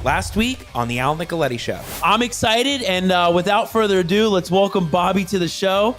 last week on the Al Nicoletti Show. I'm excited, and without further ado, let's welcome Bobby to the show.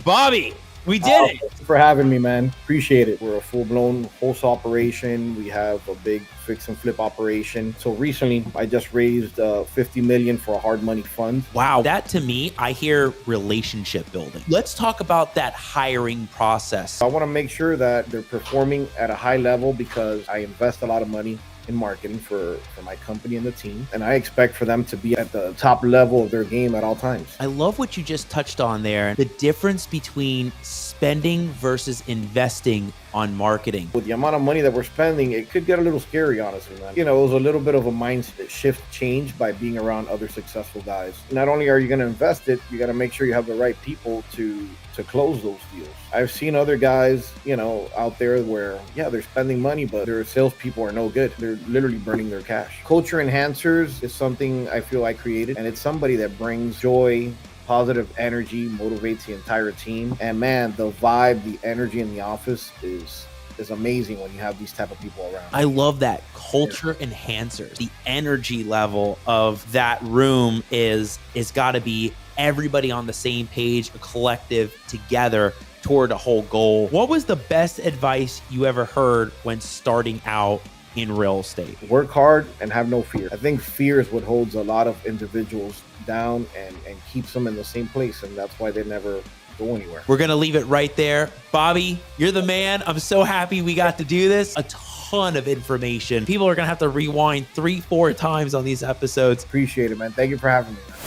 Bobby, we did it. Thanks for having me, man. Appreciate it. We're a full-blown wholesale operation. We have a big fix and flip operation. So recently, I just raised $50 million for a hard money fund. Wow, that to me, I hear relationship building. Let's talk about that hiring process. I want to make sure that they're performing at a high level because I invest a lot of money in marketing for my company and the team. And I expect for them to be at the top level of their game at all times. I love what you just touched on there. The difference between spending versus investing on marketing. With the amount of money that we're spending, it could get a little scary, honestly, man. You know, it was a little bit of a mindset shift change by being around other successful guys. Not only are you going to invest it, you got to make sure you have the right people to close those deals. I've seen other guys, you know, out there where, yeah, they're spending money, but their salespeople are no good. They're literally burning their cash. Culture enhancers is something I feel I created, and it's somebody that brings joy, positive energy, motivates the entire team. And man, the vibe, the energy in the office is amazing when you have these type of people around. I love that. Culture enhancers. The energy level of that room is got to be everybody on the same page, a collective together toward a whole goal. What was the best advice you ever heard when starting out in real estate? Work hard and have no fear. I think fear is what holds a lot of individuals down and keeps them in the same place, and that's why they never go anywhere. We're gonna leave it right there. Bobby, you're the man. I'm so happy we got to do this. A ton of information. People are gonna have to rewind 3-4 times on these episodes. Appreciate it, man. Thank you for having me, man.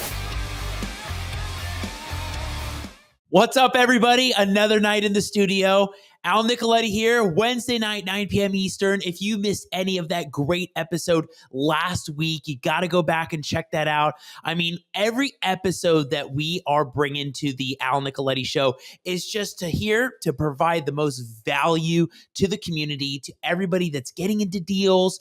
What's up, everybody? Another night in the studio. Al Nicoletti here, Wednesday night, 9 p.m. Eastern. If you missed any of that great episode last week, you got to go back and check that out. I mean, every episode that we are bringing to the Al Nicoletti Show is just to provide the most value to the community, to everybody that's getting into deals,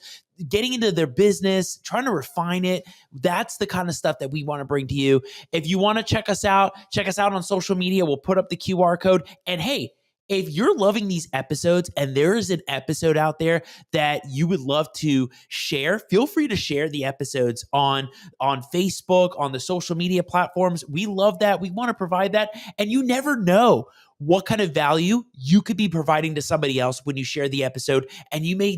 getting into their business, trying to refine it. That's the kind of stuff that we want to bring to you. If you want to check us out on social media. We'll put up the QR code. And hey, if you're loving these episodes and there is an episode out there that you would love to share, feel free to share the episodes on Facebook, on the social media platforms. We love that. We want to provide that. And you never know what kind of value you could be providing to somebody else when you share the episode, and you may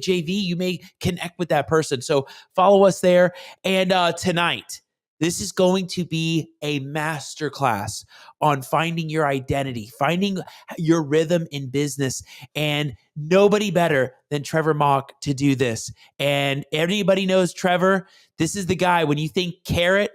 connect with that person. So follow us there. And tonight, this is going to be a masterclass on finding your identity, finding your rhythm in business, and nobody better than Trevor Mauch to do this. And anybody knows Trevor, this is the guy. When you think carrot,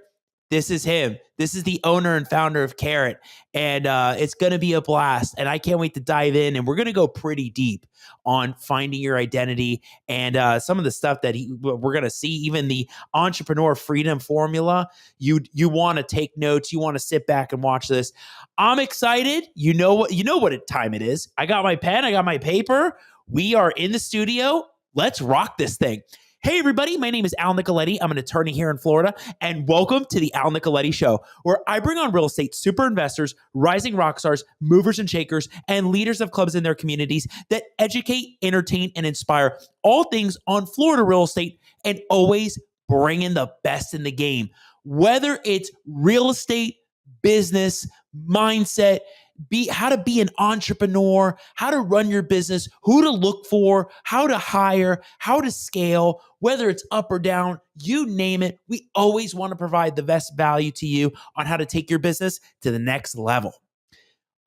this is him. This is the owner and founder of Carrot, and it's going to be a blast, and I can't wait to dive in, and we're going to go pretty deep on finding your identity and some of the stuff that we're going to see, even the entrepreneur freedom formula. You want to take notes. You want to sit back and watch this. I'm excited. You know what time it is. I got my pen. I got my paper. We are in the studio. Let's rock this thing. Hey, everybody, my name is Al Nicoletti. I'm an attorney here in Florida, and welcome to the Al Nicoletti Show, where I bring on real estate super investors, rising rock stars, movers and shakers, and leaders of clubs in their communities that educate, entertain, and inspire all things on Florida real estate, and always bring in the best in the game. Whether it's real estate, business, mindset, how to be an entrepreneur, how to run your business, who to look for, how to hire, how to scale, whether it's up or down, you name it. We always want to provide the best value to you on how to take your business to the next level.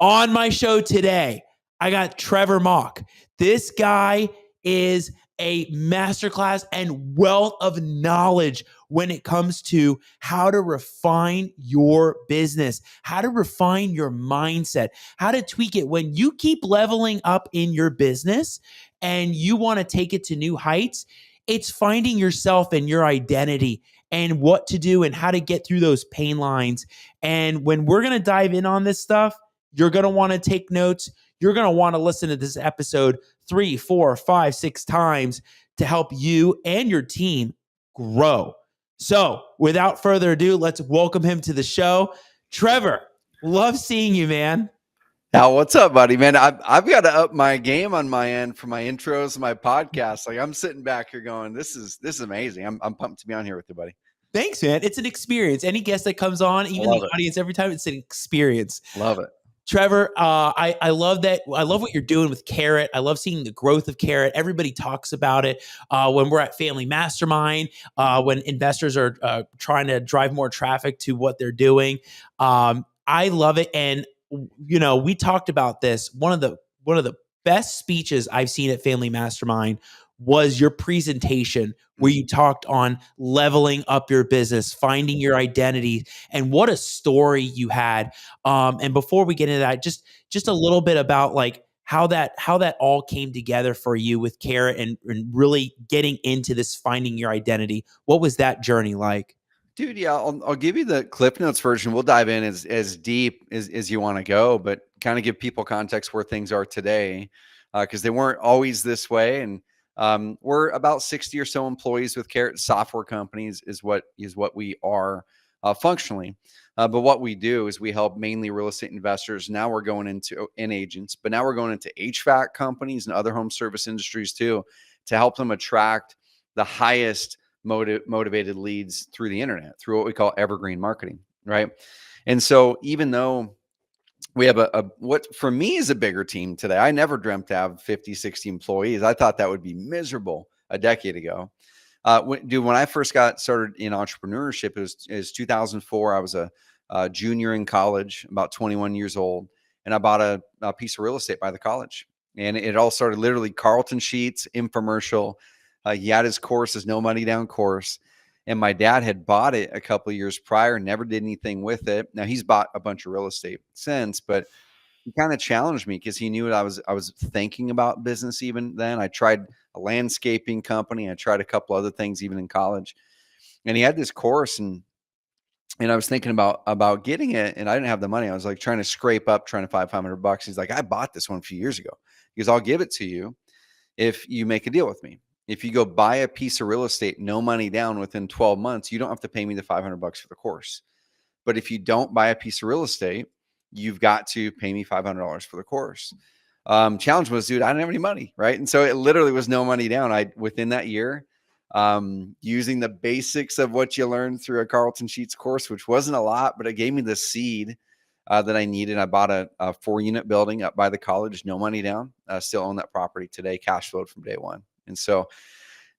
On my show today, I got Trevor Mauch. This guy is a masterclass and wealth of knowledge when it comes to how to refine your business, how to refine your mindset, how to tweak it. When you keep leveling up in your business and you want to take it to new heights, it's finding yourself and your identity and what to do and how to get through those pain lines. And when we're going to dive in on this stuff, you're going to want to take notes. You're going to want to listen to this episode 3, 4, 5, 6 times to help you and your team grow. So without further ado, let's welcome him to the show. Trevor, love seeing you, man. Al, what's up, buddy? Man, I've got to up my game on my end for my intros, my podcast. Like I'm sitting back here going, this is amazing. I'm pumped to be on here with you, buddy. Thanks, man. It's an experience. Any guest that comes on, even the audience, every time, it's an experience. Love it. Trevor, I love that. I love what you're doing with Carrot. I love seeing the growth of Carrot. Everybody talks about it when we're at Family Mastermind, when investors are trying to drive more traffic to what they're doing. I love it. And, we talked about this. One of the best speeches I've seen at Family Mastermind was your presentation where you talked on leveling up your business, finding your identity, and what a story you had. And before we get into that, just a little bit about like how that all came together for you with Carrot and really getting into this finding your identity. What was that journey like? Dude, yeah, I'll give you the Cliff Notes version. We'll dive in as deep as you want to go, but kind of give people context where things are today, because they weren't always this way. And we're about 60 or so employees with Carrot. Software companies is what we are functionally. But what we do is we help mainly real estate investors. Now we're going into agents, but now we're going into HVAC companies and other home service industries too, to help them attract the highest motivated leads through the internet, through what we call evergreen marketing, right? And so even though we have what for me is a bigger team today, I never dreamt to have 50, 60 employees. I thought that would be miserable a decade ago. When I first got started in entrepreneurship, it was 2004. I was a junior in college, about 21 years old, and I bought a piece of real estate by the college. And it all started literally Carlton Sheets, infomercial. He had his course, his no money down course. And my dad had bought it a couple of years prior, never did anything with it. Now he's bought a bunch of real estate since, but he kind of challenged me because he knew I was thinking about business even then. I tried a landscaping company. I tried a couple other things even in college. And he had this course and I was thinking about getting it, and I didn't have the money. I was like trying to scrape up, trying to find $500. He's like, I bought this one a few years ago. He goes, I'll give it to you if you make a deal with me. If you go buy a piece of real estate, no money down within 12 months, you don't have to pay me the $500 for the course. But if you don't buy a piece of real estate, you've got to pay me $500 for the course. Challenge was, dude, I didn't have any money, right? And so it literally was no money down. Within that year, using the basics of what you learned through a Carlton Sheets course, which wasn't a lot, but it gave me the seed that I needed. I bought a 4-unit building up by the college, no money down. Still own that property today, cash flowed from day one. And so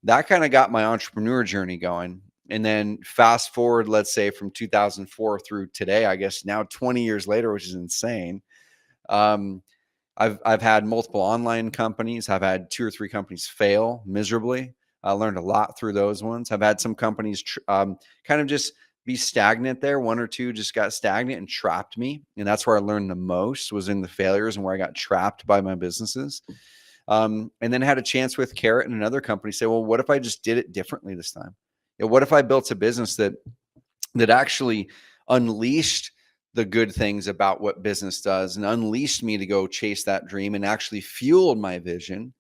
that kind of got my entrepreneur journey going. And then fast forward, let's say from 2004 through today, I guess now 20 years later, which is insane. I've had multiple online companies. I've had 2 or 3 companies fail miserably. I learned a lot through those ones. I've had some companies kind of just be stagnant there. 1 or 2 just got stagnant and trapped me. And that's where I learned the most, was in the failures and where I got trapped by my businesses. And then had a chance with Carrot and another company say, well, what if I just did it differently this time? What if I built a business that actually unleashed the good things about what business does and unleashed me to go chase that dream and actually fueled my vision?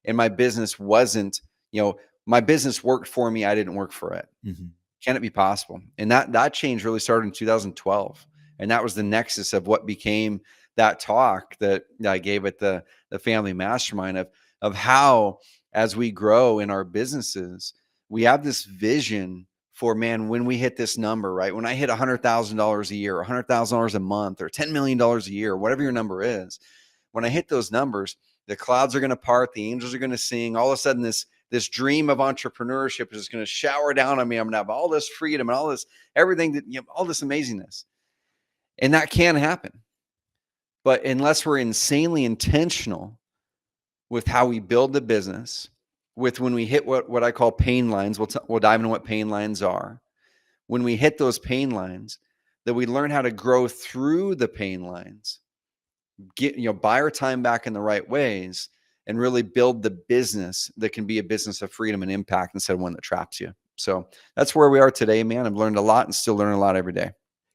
And my business wasn't, my business worked for me. I didn't work for it. Mm-hmm. Can it be possible? And that change really started in 2012. And that was the nexus of what became that talk that I gave at the Family Mastermind of how, as we grow in our businesses, we have this vision for, man, when we hit this number, right? When I hit $100,000 a year, or $100,000 a month, or $10 million a year, whatever your number is, when I hit those numbers, the clouds are going to part, the angels are going to sing. All of a sudden, this dream of entrepreneurship is going to shower down on me. I'm going to have all this freedom and all this, everything that, all this amazingness. And that can happen. But unless we're insanely intentional with how we build the business, with when we hit what I call pain lines, we'll dive into what pain lines are. When we hit those pain lines, that we learn how to grow through the pain lines, buy our time back in the right ways, and really build the business that can be a business of freedom and impact instead of one that traps you. So that's where we are today, man. I've learned a lot and still learning a lot every day.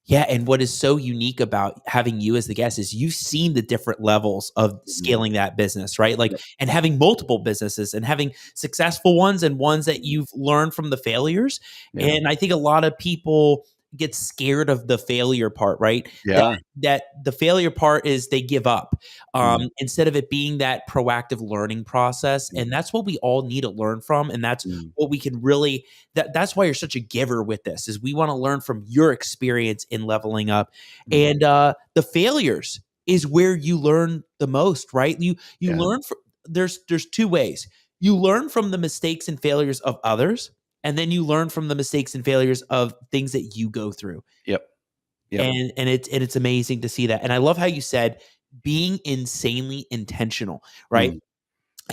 Yeah. And what is so unique about having you as the guest is you've seen the different levels of scaling that business, right? Like, and having multiple businesses and having successful ones and ones that you've learned from the failures. Yeah. And I think a lot of people get scared of the failure part, right? Yeah. That the failure part is they give up, Mm, instead of it being that proactive learning process. mm, And that's what we all need to learn from. And that's mm, what we can really, that's why you're such a giver with this, is we want to learn from your experience in leveling up. mm. And the failures is where you learn the most, right? You Yeah. learn from, there's two ways. You learn from the mistakes and failures of others, and then you learn from the mistakes and failures of things that you go through. Yep. Yep. And it's amazing to see that. And I love how you said being insanely intentional, right? Mm,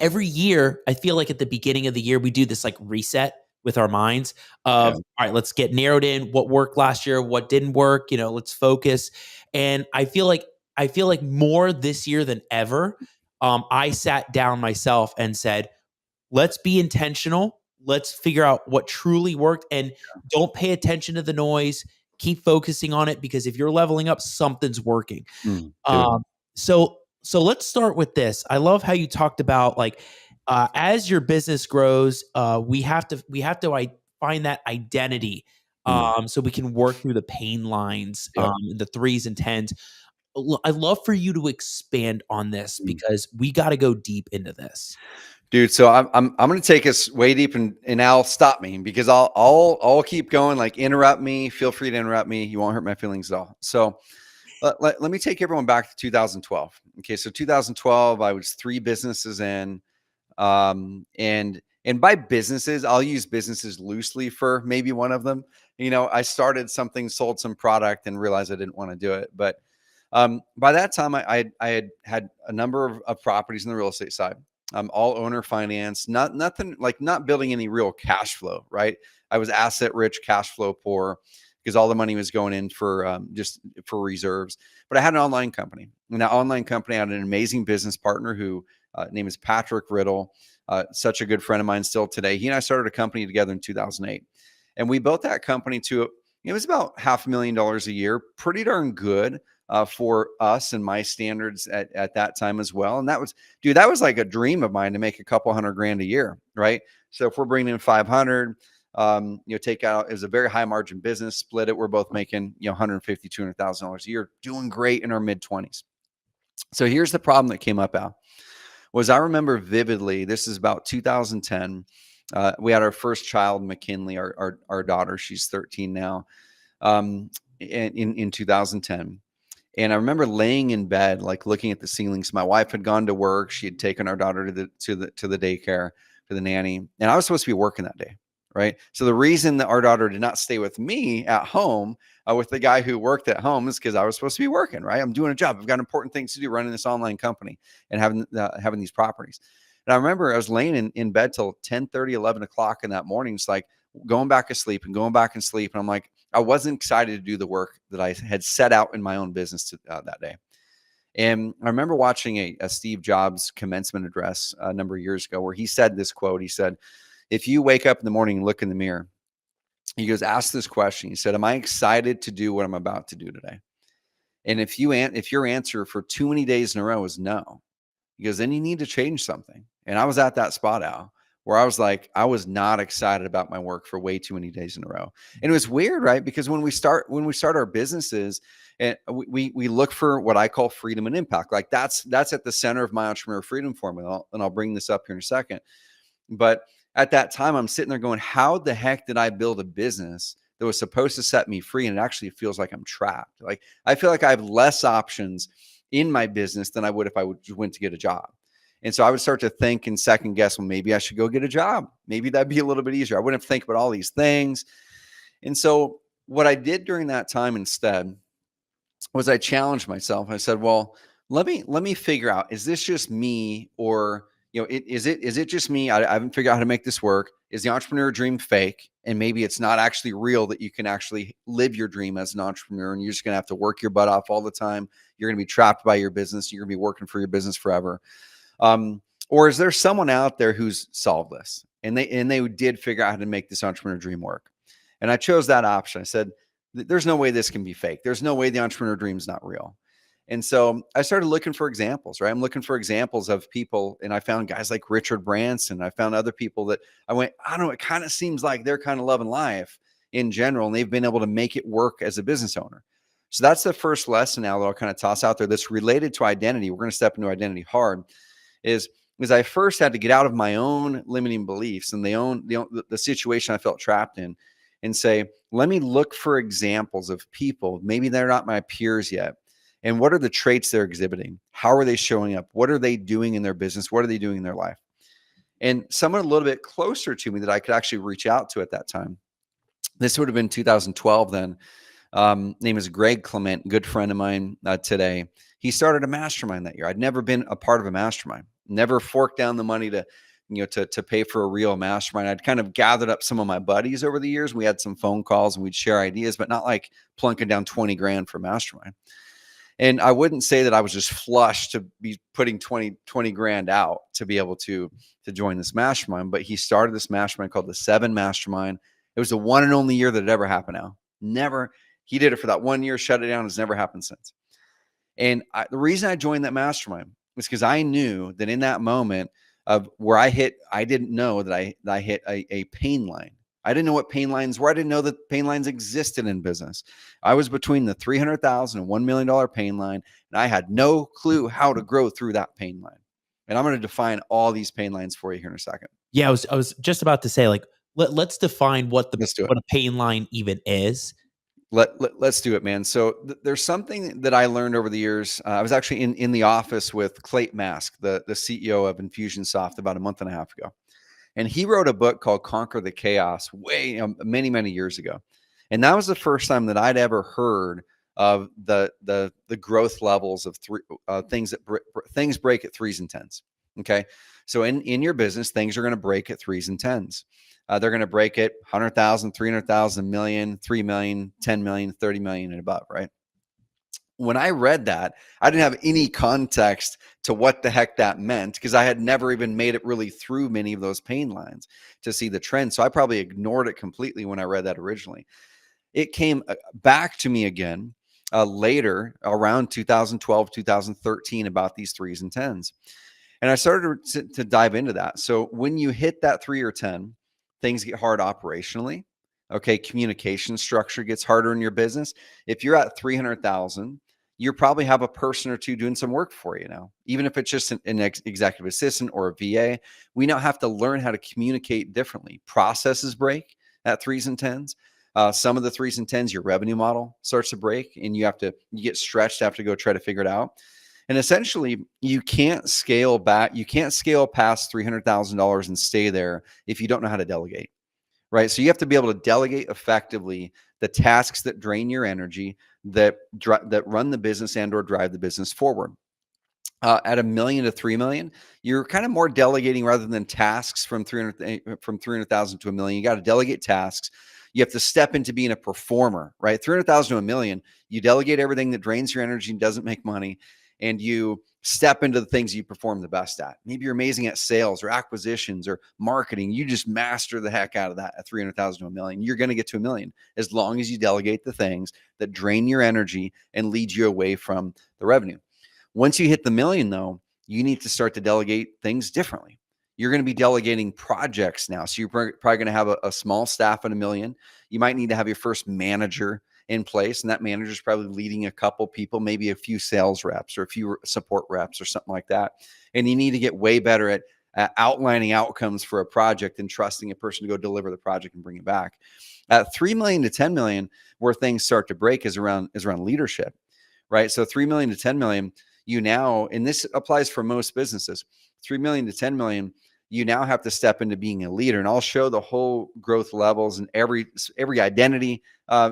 Every year, I feel like at the beginning of the year, we do this like reset with our minds of, yeah. all right, let's get narrowed in what worked last year, what didn't work, let's focus. And I feel like more this year than ever, I sat down myself and said, let's be intentional. Let's figure out what truly worked, and don't pay attention to the noise. Keep focusing on it, because if you're leveling up, something's working. Dude. Um, so let's start with this. I love how you talked about, like, as your business grows, we have to find that identity, Mm, so we can work through the pain lines, yep. the threes and tens. I'd love for you to expand on this, Mm. because we got to go deep into this. Dude, so I'm going to take us way deep, and Al, stop me, because I'll keep going. Like, interrupt me. Feel free to interrupt me. You won't hurt my feelings at all. So let me take everyone back to 2012. Okay, so 2012, I was 3 businesses in, and by businesses, I'll use businesses loosely for maybe one of them. I started something, sold some product, and realized I didn't want to do it. But by that time, I had a number of properties in the real estate side. All owner finance, nothing like, not building any real cash flow, right? I was asset rich, cash flow poor, because all the money was going in for just for reserves. But I had an online company, and that online company had an amazing business partner who name is Patrick Riddle, such a good friend of mine still today. He and I started a company together in 2008, and we built that company to, it was about $500,000 a year, pretty darn good for us and my standards at that time as well. And that was, dude, that was like a dream of mine, to make a couple $100,000 a year, right? So if we're bringing in 500, take out, it was a very high margin business, split it, we're both making, $150,000, $200,000 a year, doing great in our mid 20s. So here's the problem that came up, Al, was I remember vividly, this is about 2010. We had our first child, McKinley, our daughter. She's 13 now, in 2010. And I remember laying in bed, like looking at the ceilings. My wife had gone to work. She had taken our daughter to the daycare, to the nanny, and I was supposed to be working that day, right? So the reason that our daughter did not stay with me at home with the guy who worked at home is because I was supposed to be working, right? I'm doing a job. I've got important things to do, running this online company and having these properties. And I remember I was laying in bed till 10:30, 11 o'clock in that morning. It's like going back to sleep and going back and sleep. And I'm like, I wasn't excited to do the work that I had set out in my own business that day. And I remember watching a Steve Jobs commencement address a number of years ago, where he said this quote. He said, if you wake up in the morning and look in the mirror, he goes, ask this question. He said, am I excited to do what I'm about to do today? And if your answer for too many days in a row is no, he goes, then you need to change something. And I was at that spot, Al, where I was like, I was not excited about my work for way too many days in a row. And it was weird, right? Because when we start our businesses, and we look for what I call freedom and impact. Like that's at the center of my entrepreneur freedom formula. And I'll bring this up here in a second. But at that time, I'm sitting there going, how the heck did I build a business that was supposed to set me free? And it actually feels like I'm trapped. Like I feel like I have less options in my business than I would if I went to get a job. And so I would start to think and second guess, well, maybe I should go get a job. Maybe that'd be a little bit easier. I wouldn't have to think about all these things. And so what I did during that time instead was I challenged myself. I said, well, let me figure out, is this just me, or is it just me? I haven't figured out how to make this work. Is the entrepreneur dream fake? And maybe it's not actually real, that you can actually live your dream as an entrepreneur, and you're just going to have to work your butt off all the time. You're going to be trapped by your business. You're going to be working for your business forever. Or is there someone out there who's solved this, and they did figure out how to make this entrepreneur dream work? And I chose that option. I said, there's no way this can be fake. There's no way the entrepreneur dream is not real. And so I started looking for examples, right? I'm looking for examples of people, and I found guys like Richard Branson. I found other people that I went, I don't know, it kind of seems like they're kind of loving life. in general, and they've been able to make it work as a business owner. So that's the first lesson now that I'll kind of toss out there that's related to identity. We're going to step into identity hard is I first had to get out of my own limiting beliefs and the situation I felt trapped in and say, let me look for examples of people. Maybe they're not my peers yet. And what are the traits they're exhibiting? How are they showing up? What are they doing in their business? What are they doing in their life? And someone a little bit closer to me that I could actually reach out to at that time. This would have been 2012 then. Name is Greg Clement, good friend of mine today. He started a mastermind that year. I'd never been a part of a mastermind, never forked down the money to pay for a real mastermind. I'd kind of gathered up some of my buddies over the years. We had some phone calls and we'd share ideas, but not like plunking down 20 grand for a mastermind. And I wouldn't say that I was just flush to be putting 20 grand out to be able to join this mastermind. But he started this mastermind called the 7 Mastermind. It was the one and only year that it ever happened now. Never. He did it for that 1 year, shut it down. It's never happened since. And the reason I joined that mastermind was because I knew that in that moment of where I didn't know that I hit a pain line. I didn't know what pain lines were. I didn't know that pain lines existed in business. I was between the $300,000 and $1 million pain line, and I had no clue how to grow through that pain line. And I'm going to define all these pain lines for you here in a second. Yeah, I was just about to say, like, let's define what Let's do it. what a pain line even is. Let's do it, man. So there's something that I learned over the years. I was actually in the office with Clayton Mask, the CEO of Infusionsoft, about a month and a half ago. And he wrote a book called Conquer the Chaos many, many years ago. And that was the first time that I'd ever heard of the growth levels of things break at 3s and 10s. Okay. So in your business, things are going to break at 3s and 10s. They're going to break at 100,000, 300,000, million, 3 million, 10 million, 30 million and above, right? When I read that, I didn't have any context to what the heck that meant because I had never even made it really through many of those pain lines to see the trend. So I probably ignored it completely when I read that originally. It came back to me again later around 2012, 2013 about these 3s and 10s. And I started to dive into that. So when you hit that 3 or 10, things get hard operationally. Okay, communication structure gets harder in your business. If you're at 300,000, you probably have a person or two doing some work for you now. Even if it's just an executive assistant or a VA, we now have to learn how to communicate differently. Processes break at 3s and 10s. Some of the 3s and 10s, your revenue model starts to break and you get stretched, have to go try to figure it out. And essentially, you can't scale back. You can't scale past $300,000 and stay there if you don't know how to delegate, right? So you have to be able to delegate effectively the tasks that drain your energy, that run the business and or drive the business forward. At $1 million to $3 million, you're kind of more delegating rather than tasks from 300,000 to $1 million. You got to delegate tasks. You have to step into being a performer, right? 300,000 to $1 million, you delegate everything that drains your energy and doesn't make money. And you step into the things you perform the best at. Maybe you're amazing at sales or acquisitions or marketing. You just master the heck out of that at 300,000 to $1 million. You're going to get to $1 million as long as you delegate the things that drain your energy and lead you away from the revenue. Once you hit the $1 million, though, you need to start to delegate things differently. You're going to be delegating projects now. So you're probably going to have a small staff at $1 million. You might need to have your first manager in place, and that manager is probably leading a couple people, maybe a few sales reps or a few support reps or something like that. And you need to get way better at outlining outcomes for a project and trusting a person to go deliver the project and bring it back. At 3 million to 10 million, where things start to break is around leadership, right? So 3 million to 10 million, you now, and this applies for most businesses, 3 million to 10 million, you now have to step into being a leader. And I'll show the whole growth levels and every identity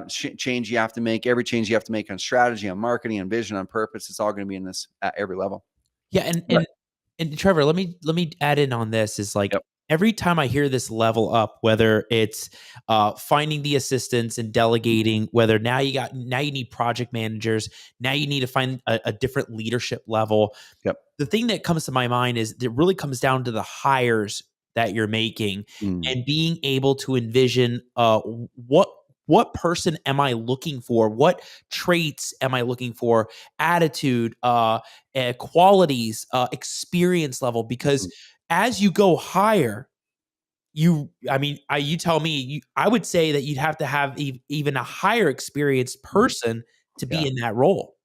change you have to make, every change you have to make on strategy, on marketing, on vision, on purpose. It's all going to be in this at every level. Yeah, and Trevor, let me add in on this is like, Yep. Every time I hear this level up, whether it's finding the assistants and delegating, whether now you need project managers, now you need to find a different leadership level. Yep. The thing that comes to my mind is it really comes down to the hires that you're making and being able to envision what person am I looking for? What traits am I looking for? Attitude, qualities, experience level. Because as you go higher, you tell me, I would say that you'd have to have even a higher experienced person to be Yeah. in that role.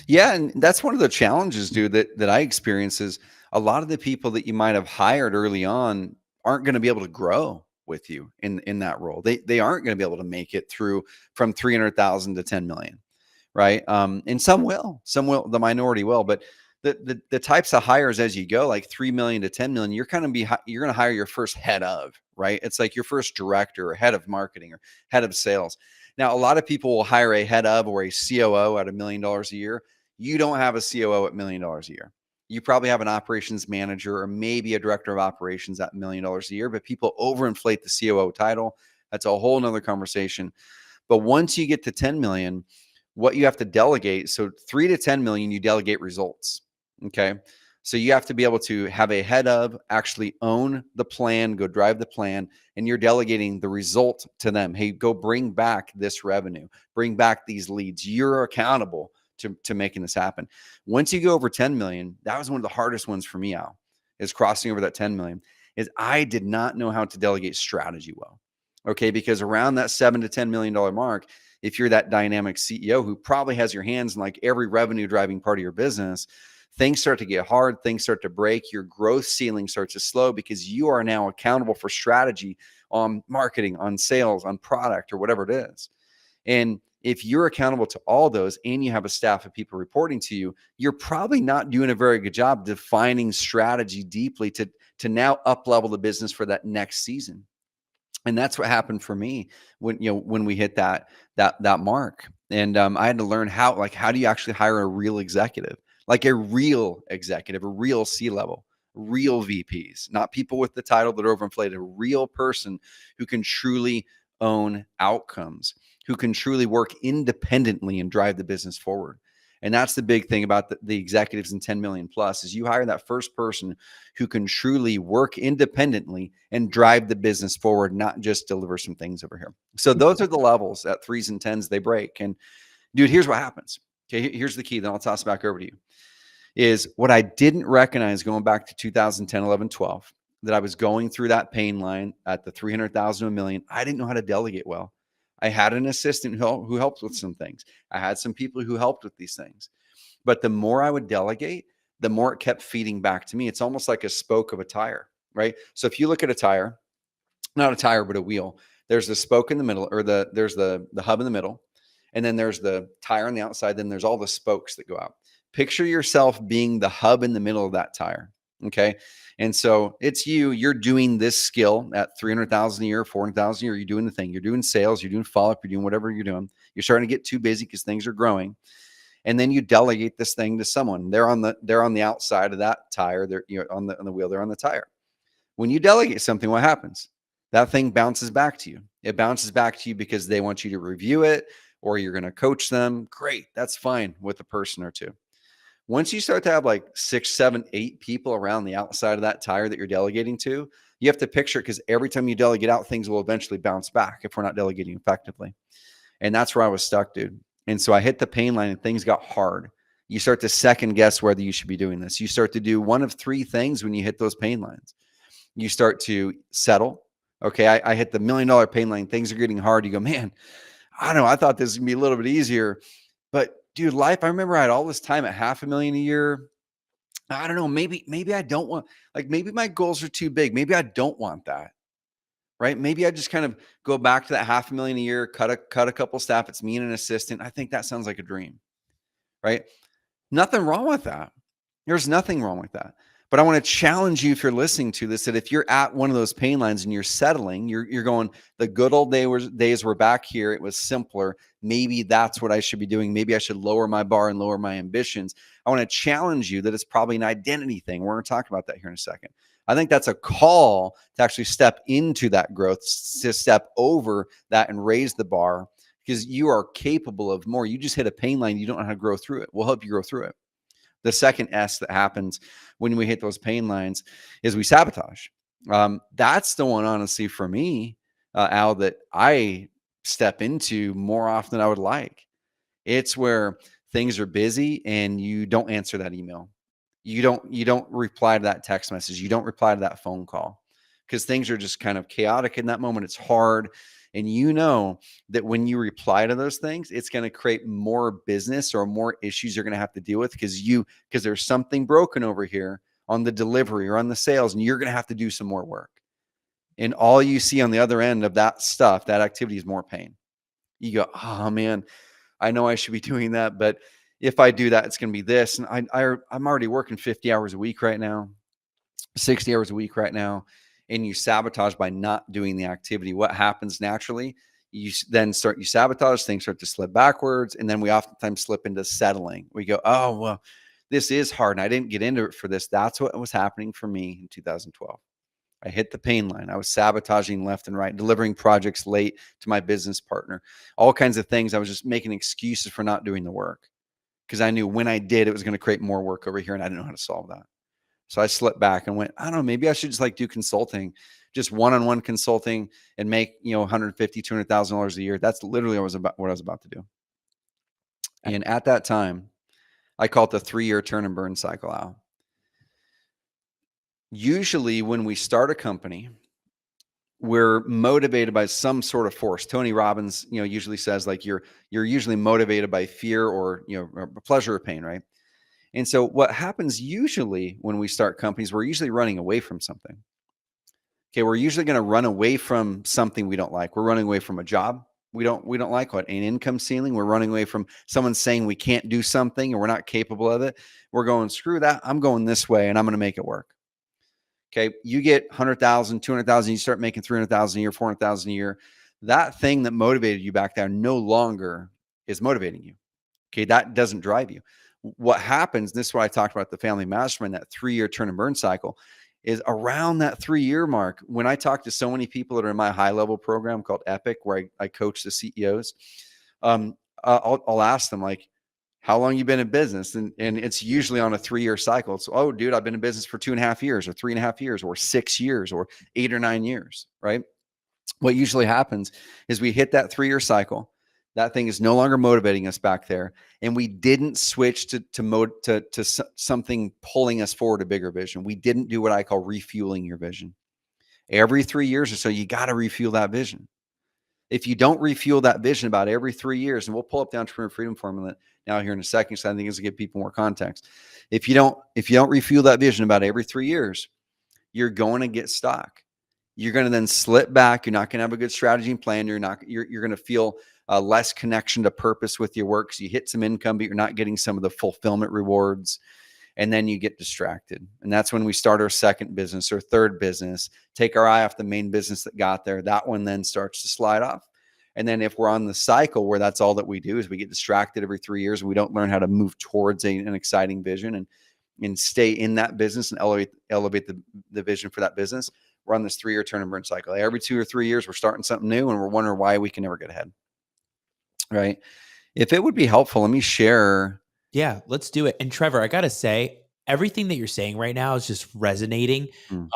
Yeah, and that's one of the challenges, dude, that I experience is a lot of the people that you might have hired early on aren't going to be able to grow with you in that role. They aren't going to be able to make it through from 300,000 to 10 million, right? And some will, the minority will, but the types of hires as you go, like 3 million to 10 million, you're going to hire your first head of, right? It's like your first director or head of marketing or head of sales. Now, a lot of people will hire a head of or a COO at $1 million a year. You don't have a COO at $1 million a year. You probably have an operations manager or maybe a director of operations at $1 million a year, but people overinflate the COO title. That's a whole nother conversation. But once you get to 10 million, what you have to delegate, so 3 to 10 million, you delegate results. Okay. So you have to be able to have a head of, actually own the plan, go drive the plan, and you're delegating the result to them. Hey, go bring back this revenue, bring back these leads. You're accountable to making this happen. Once you go over 10 million, that was one of the hardest ones for me, Al, is crossing over that 10 million, is I did not know how to delegate strategy well. Okay. Because around that $7 to $10 million mark, if you're that dynamic CEO who probably has your hands in like every revenue driving part of your business, things start to get hard, things start to break, your growth ceiling starts to slow because you are now accountable for strategy on marketing, on sales, on product, or whatever it is. And if you're accountable to all those and you have a staff of people reporting to you, you're probably not doing a very good job defining strategy deeply to now up level the business for that next season. And that's what happened for me when we hit that mark. And I had to learn how do you actually hire a real executive, like a real executive, a real C-level, real VPs, not people with the title that are overinflated, a real person who can truly own outcomes, who can truly work independently and drive the business forward. And that's the big thing about the executives in 10 million plus is you hire that first person who can truly work independently and drive the business forward, not just deliver some things over here. So those are the levels at 3s and 10s they break. And dude, here's what happens. Okay, here's the key. Then I'll toss it back over to you. Is what I didn't recognize going back to 2010, 11, 12, that I was going through that pain line at the 300,000 to $1 million. I didn't know how to delegate well. I had an assistant who helped with some things. I had some people who helped with these things. But the more I would delegate, the more it kept feeding back to me. It's almost like a spoke of a tire, right? So if you look at a tire, not a tire, but a wheel, there's the spoke in the middle, or there's the hub in the middle, and then there's the tire on the outside. Then there's all the spokes that go out. Picture yourself being the hub in the middle of that tire. Okay. And so it's you're doing this skill at 300,000 a year, 400,000 a year. You're doing the thing, you're doing sales, you're doing follow up, you're doing whatever you're doing. You're starting to get too busy because things are growing. And then you delegate this thing to someone. They're on the outside of that tire. They're on the wheel, they're on the tire. When you delegate something, what happens? That thing bounces back to you. It bounces back to you because they want you to review it or you're going to coach them. Great. That's fine with a person or two. Once you start to have like 6, 7, 8 people around the outside of that tire that you're delegating to, you have to picture it because every time you delegate out, things will eventually bounce back if we're not delegating effectively. And that's where I was stuck, dude. And so I hit the pain line and things got hard. You start to second guess whether you should be doing this. You start to do one of 3 things when you hit those pain lines. You start to settle. Okay, I hit the $1 million pain line. Things are getting hard. You go, man, I don't know. I thought this was going to be a little bit easier. But dude, life, I remember I had all this time at $500,000 a year. I don't know. Maybe I don't want, maybe my goals are too big. Maybe I don't want that. Right? Maybe I just kind of go back to that $500,000 a year, cut a couple staff. It's me and an assistant. I think that sounds like a dream. Right? Nothing wrong with that. There's nothing wrong with that. But I want to challenge you, if you're listening to this, that if you're at one of those pain lines and you're settling, you're going, the good old days were back here. It was simpler. Maybe that's what I should be doing. Maybe I should lower my bar and lower my ambitions. I want to challenge you that it's probably an identity thing. We're going to talk about that here in a second. I think that's a call to actually step into that growth, to step over that and raise the bar, because you are capable of more. You just hit a pain line. You don't know how to grow through it. We'll help you grow through it. The second S that happens when we hit those pain lines is we sabotage. That's the one, honestly, for me, Al, that I step into more often than I would like. It's where things are busy and you don't answer that email. You don't reply to that text message. You don't reply to that phone call because things are just kind of chaotic in that moment. It's hard. And you know that when you reply to those things, it's going to create more business or more issues you're going to have to deal with because there's something broken over here on the delivery or on the sales, and you're going to have to do some more work. And all you see on the other end of that stuff, that activity, is more pain. You go, oh man, I know I should be doing that, but if I do that, it's going to be this. And I'm already working 50 hours a week right now, 60 hours a week right now, and you sabotage by not doing the activity. What happens naturally? You sabotage, things start to slip backwards, and then we oftentimes slip into settling. We go, oh, well, this is hard, and I didn't get into it for this. That's what was happening for me in 2012. I hit the pain line. I was sabotaging left and right, delivering projects late to my business partner, all kinds of things. I was just making excuses for not doing the work because I knew when I did, it was going to create more work over here, and I didn't know how to solve that. So I slipped back and went, I don't know, maybe I should just do consulting, just one-on-one consulting, and make, $150,000, $200,000 a year. That's literally what I was about to do. And at that time, I call it the 3-year turn and burn cycle, Al. Usually when we start a company, we're motivated by some sort of force. Tony Robbins, usually says you're usually motivated by fear or, pleasure or pain, right? And so what happens usually when we start companies, we're usually running away from something. Okay, we're usually going to run away from something we don't like. We're running away from a job we don't like, an income ceiling. We're running away from someone saying we can't do something or we're not capable of it. We're going, screw that. I'm going this way and I'm going to make it work. Okay, you get 100,000, 200,000, you start making 300,000 a year, 400,000 a year. That thing that motivated you back there no longer is motivating you. Okay, that doesn't drive you. What happens, this is what I talked about the family mastermind, that 3-year turn and burn cycle, is around that 3-year mark. When I talk to so many people that are in my high level program called Epic, where I coach the CEOs, I'll ask them how long you been in business? And it's usually on a 3-year cycle. It's, oh, dude, I've been in business for 2.5 years or 3.5 years or 6 years or 8 or 9 years, right? What usually happens is we hit that 3-year cycle. That thing is no longer motivating us back there. And we didn't switch to something pulling us forward, a bigger vision. We didn't do what I call refueling your vision. Every 3 years or so, you got to refuel that vision. If you don't refuel that vision about every 3 years, and we'll pull up the Entrepreneur Freedom Formula now here in a second, so I think it's to give people more context. If you don't refuel that vision about every 3 years, you're going to get stuck. You're going to then slip back. You're not going to have a good strategy and plan. You're going to feel less connection to purpose with your work. So you hit some income, but you're not getting some of the fulfillment rewards. And then you get distracted. And that's when we start our second business or third business, take our eye off the main business that got there. That one then starts to slide off. And then if we're on the cycle where that's all that we do is we get distracted every 3 years and we don't learn how to move towards an exciting vision and stay in that business and elevate the vision for that business, we're on this 3-year turn and burn cycle. Every 2 or 3 years, we're starting something new and we're wondering why we can never get ahead. Right? If it would be helpful, let me share. Yeah, let's do it. And Trevor, I got to say, everything that you're saying right now is just resonating.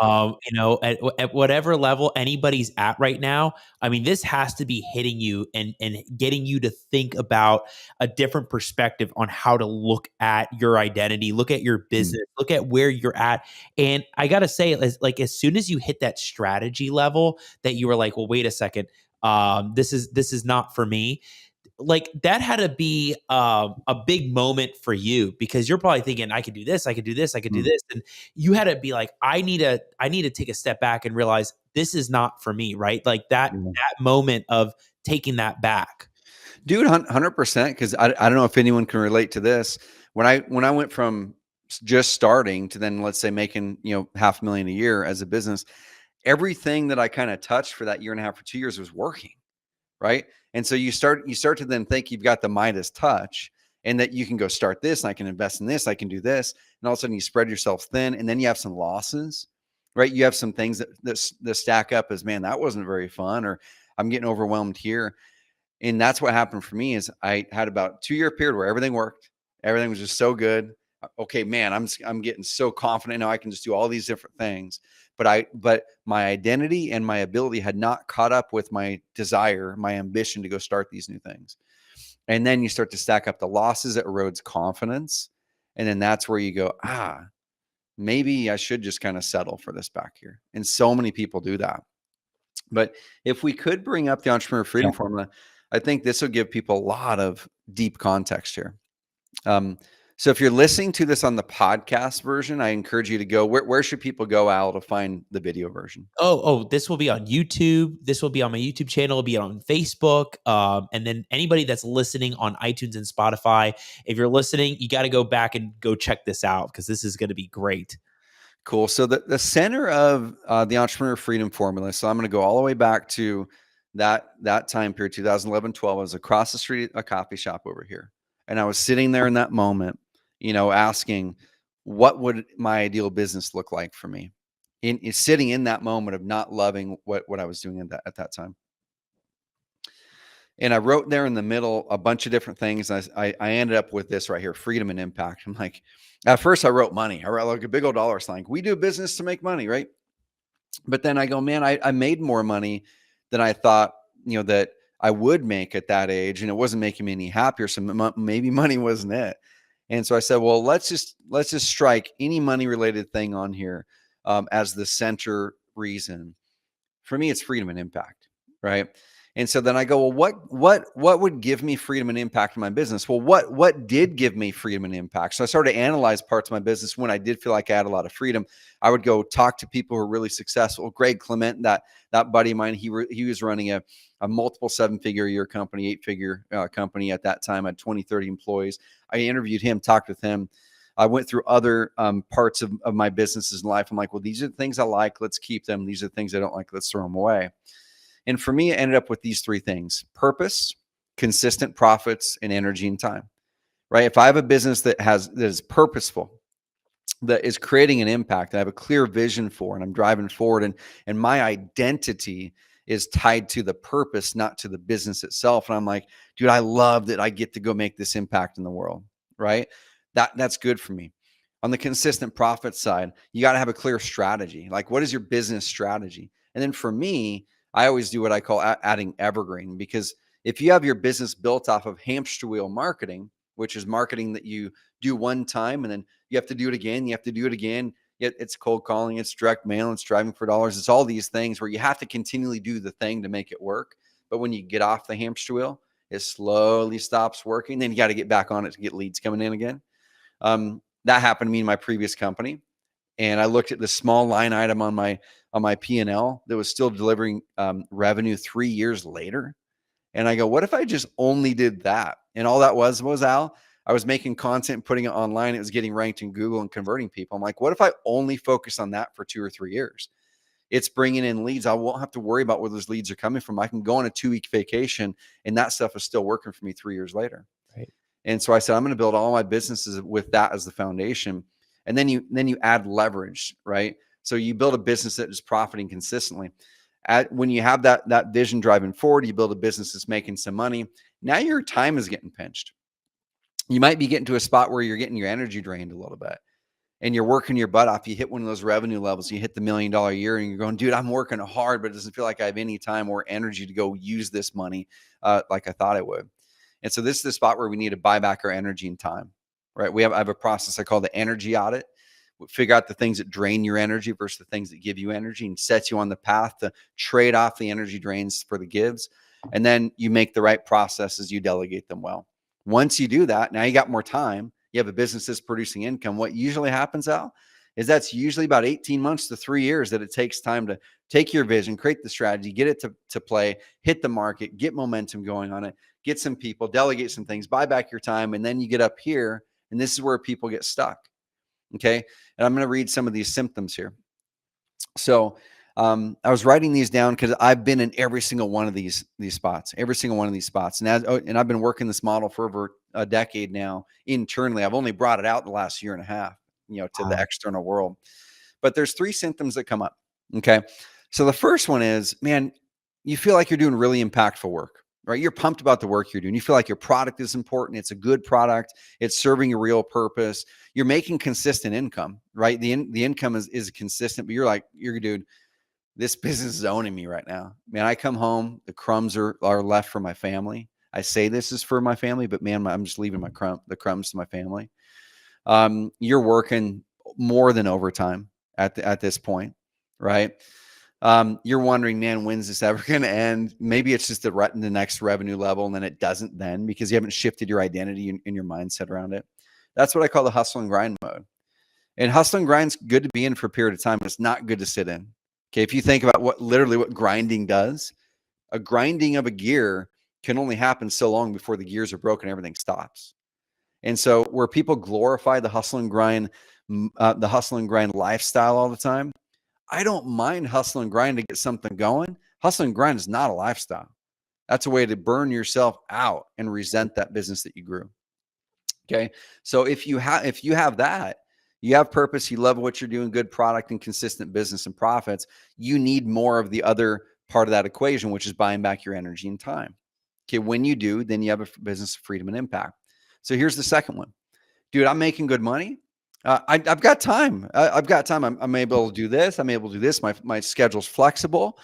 At whatever level anybody's at right now, I mean, this has to be hitting you and getting you to think about a different perspective on how to look at your identity, look at your business, look at where you're at. And I got to say, as soon as you hit that strategy level that you were like, well, wait a second, this is not for me. That had to be a big moment for you because you're probably thinking, I could do this, I could do this, I could do this. And you had to be like, I need to take a step back and realize this is not for me, right? That moment of taking that back. Dude, 100%. Because I don't know if anyone can relate to this. When I went from just starting to then, let's say, making, $500,000 a year as a business, everything that I kind of touched for that 1.5 or 2 years was working. Right. And so you start to then think you've got the Midas touch and that you can go start this and I can invest in this, I can do this. And all of a sudden you spread yourself thin and then you have some losses, right? You have some things that stack up as, man, that wasn't very fun, or I'm getting overwhelmed here. And that's what happened for me is I had about a 2-year period where everything worked. Everything was just so good. Okay, man, I'm getting so confident now I can just do all these different things. But my identity and my ability had not caught up with my desire, my ambition to go start these new things. And then you start to stack up the losses that erodes confidence. And then that's where you go, maybe I should just kind of settle for this back here. And so many people do that. But if we could bring up the Entrepreneur Freedom Formula, I think this will give people a lot of deep context here. So if you're listening to this on the podcast version, I encourage you to go, where should people go, Al, to find the video version? This will be on YouTube. This will be on my YouTube channel. It'll be on Facebook. And then anybody that's listening on iTunes and Spotify, if you're listening, you got to go back and go check this out because this is going to be great. Cool. So the center of the Entrepreneur Freedom Formula. So I'm going to go all the way back to that time period, 2011, 12. I was across the street at a coffee shop over here. And I was sitting there in that moment, asking, what would my ideal business look like for me? In sitting in that moment of not loving what I was doing at that time. And I wrote there in the middle a bunch of different things. I ended up with this right here, freedom and impact. I'm like, at first I wrote money. I wrote like a big old dollar sign. We do business to make money, right? But then I go, man, I made more money than I thought, that I would make at that age. And it wasn't making me any happier. So maybe money wasn't it. And so I said, well, let's just strike any money related thing on here as the center reason. For me, it's freedom and impact, right? And so then I go, well, what would give me freedom and impact in my business? Well, what did give me freedom and impact? So I started to analyze parts of my business when I did feel like I had a lot of freedom. I would go talk to people who are really successful. Greg Clement, that buddy of mine, he was running a multiple 7-figure a year company, 8-figure company at that time, had 20, 30 employees. I interviewed him, talked with him. I went through other parts of my businesses in life. I'm like, well, these are the things I like. Let's keep them. These are the things I don't like. Let's throw them away. And for me, it ended up with these 3 things: purpose, consistent profits, and energy and time, right? If I have a business that is purposeful, that is creating an impact, that I have a clear vision for, and I'm driving forward, and my identity is tied to the purpose, not to the business itself. And I'm like, dude, I love that I get to go make this impact in the world, right? That's good for me. On the consistent profit side, you got to have a clear strategy. Like, what is your business strategy? And then for me, I always do what I call adding evergreen, because if you have your business built off of hamster wheel marketing, which is marketing that you do one time and then you have to do it again, you have to do it again. It's cold calling, it's direct mail, it's driving for dollars. It's all these things where you have to continually do the thing to make it work. But when you get off the hamster wheel, it slowly stops working. Then you got to get back on it to get leads coming in again. That happened to me in my previous company. And I looked at the small line item on my P&L that was still delivering revenue 3 years later. And I go, what if I just only did that? And all that was Al, I was making content, putting it online. It was getting ranked in Google and converting people. I'm like, what if I only focus on that for 2 or 3 years? It's bringing in leads. I won't have to worry about where those leads are coming from. I can go on a 2-week vacation and that stuff is still working for me 3 years later. Right. And so I said, I'm going to build all my businesses with that as the foundation. And then you add leverage, right? So you build a business that is profiting consistently. When you have that vision driving forward, you build a business that's making some money. Now your time is getting pinched. You might be getting to a spot where you're getting your energy drained a little bit and you're working your butt off. You hit one of those revenue levels, you hit the $1 million a year and you're going, dude, I'm working hard, but it doesn't feel like I have any time or energy to go use this money like I thought I would. And so this is the spot where we need to buy back our energy and time, right? I have a process I call the energy audit. We figure out the things that drain your energy versus the things that give you energy and set you on the path to trade off the energy drains for the gives. And then you make the right processes, you delegate them well. Once you do that, now you got more time. You have a business that's producing income. What usually happens, Al, is that's usually about 18 months to 3 years that it takes time to take your vision, create the strategy, get it to play, hit the market, get momentum going on it, get some people, delegate some things, buy back your time. And then you get up here and this is where people get stuck. Okay. And I'm going to read some of these symptoms here. So I was writing these down because I've been in every single one of these spots, And I've been working this model for over a decade now internally. I've only brought it out the last year and a half, to the external world. But there's 3 symptoms that come up. Okay. So the first one is, man, you feel like you're doing really impactful work, right? You're pumped about the work you're doing. You feel like your product is important. It's a good product. It's serving a real purpose. You're making consistent income, right? The income is consistent, but you're dude, this business is owning me right now. Man, I come home, the crumbs are left for my family. I say this is for my family, but man, I'm just leaving the crumbs to my family. You're working more than overtime at this point, right? You're wondering, man, when's this ever going to end? Maybe it's just the next revenue level, and then it doesn't then because you haven't shifted your identity and your mindset around it. That's what I call the hustle and grind mode. And hustle and grind's good to be in for a period of time. It's not good to sit in. Okay, if you think about what grinding does, a grinding of a gear can only happen so long before the gears are broken, everything stops. And so where people glorify the hustle and grind lifestyle all the time, I don't mind hustle and grind to get something going. Hustle and grind is not a lifestyle. That's a way to burn yourself out and resent that business that you grew. Okay. So if you have that, you have purpose, you love what you're doing, good product and consistent business and profits, you need more of the other part of that equation, which is buying back your energy and time. Okay. When you do, then you have a business of freedom and impact. So here's the second one. Dude, I'm making good money. I've got time. I've got time. I'm able to do this. I'm able to do this. My schedule's flexible.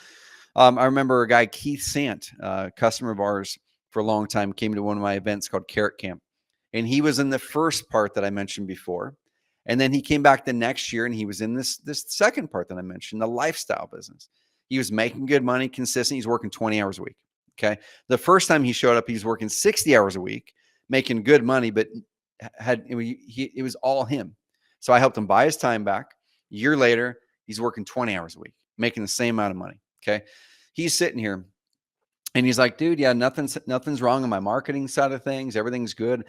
I remember a guy, Keith Sant, customer of ours for a long time, came to one of my events called Carrot Camp. And he was in the first part that I mentioned before. And then he came back the next year and he was in this second part that I mentioned, the lifestyle business. He was making good money, consistent. He's working 20 hours a week. Okay. The first time he showed up, he was working 60 hours a week, making good money, but it was all him. So I helped him buy his time back. A year later, he's working 20 hours a week, making the same amount of money. Okay. He's sitting here and he's like, dude, yeah, nothing's wrong on my marketing side of things. Everything's good.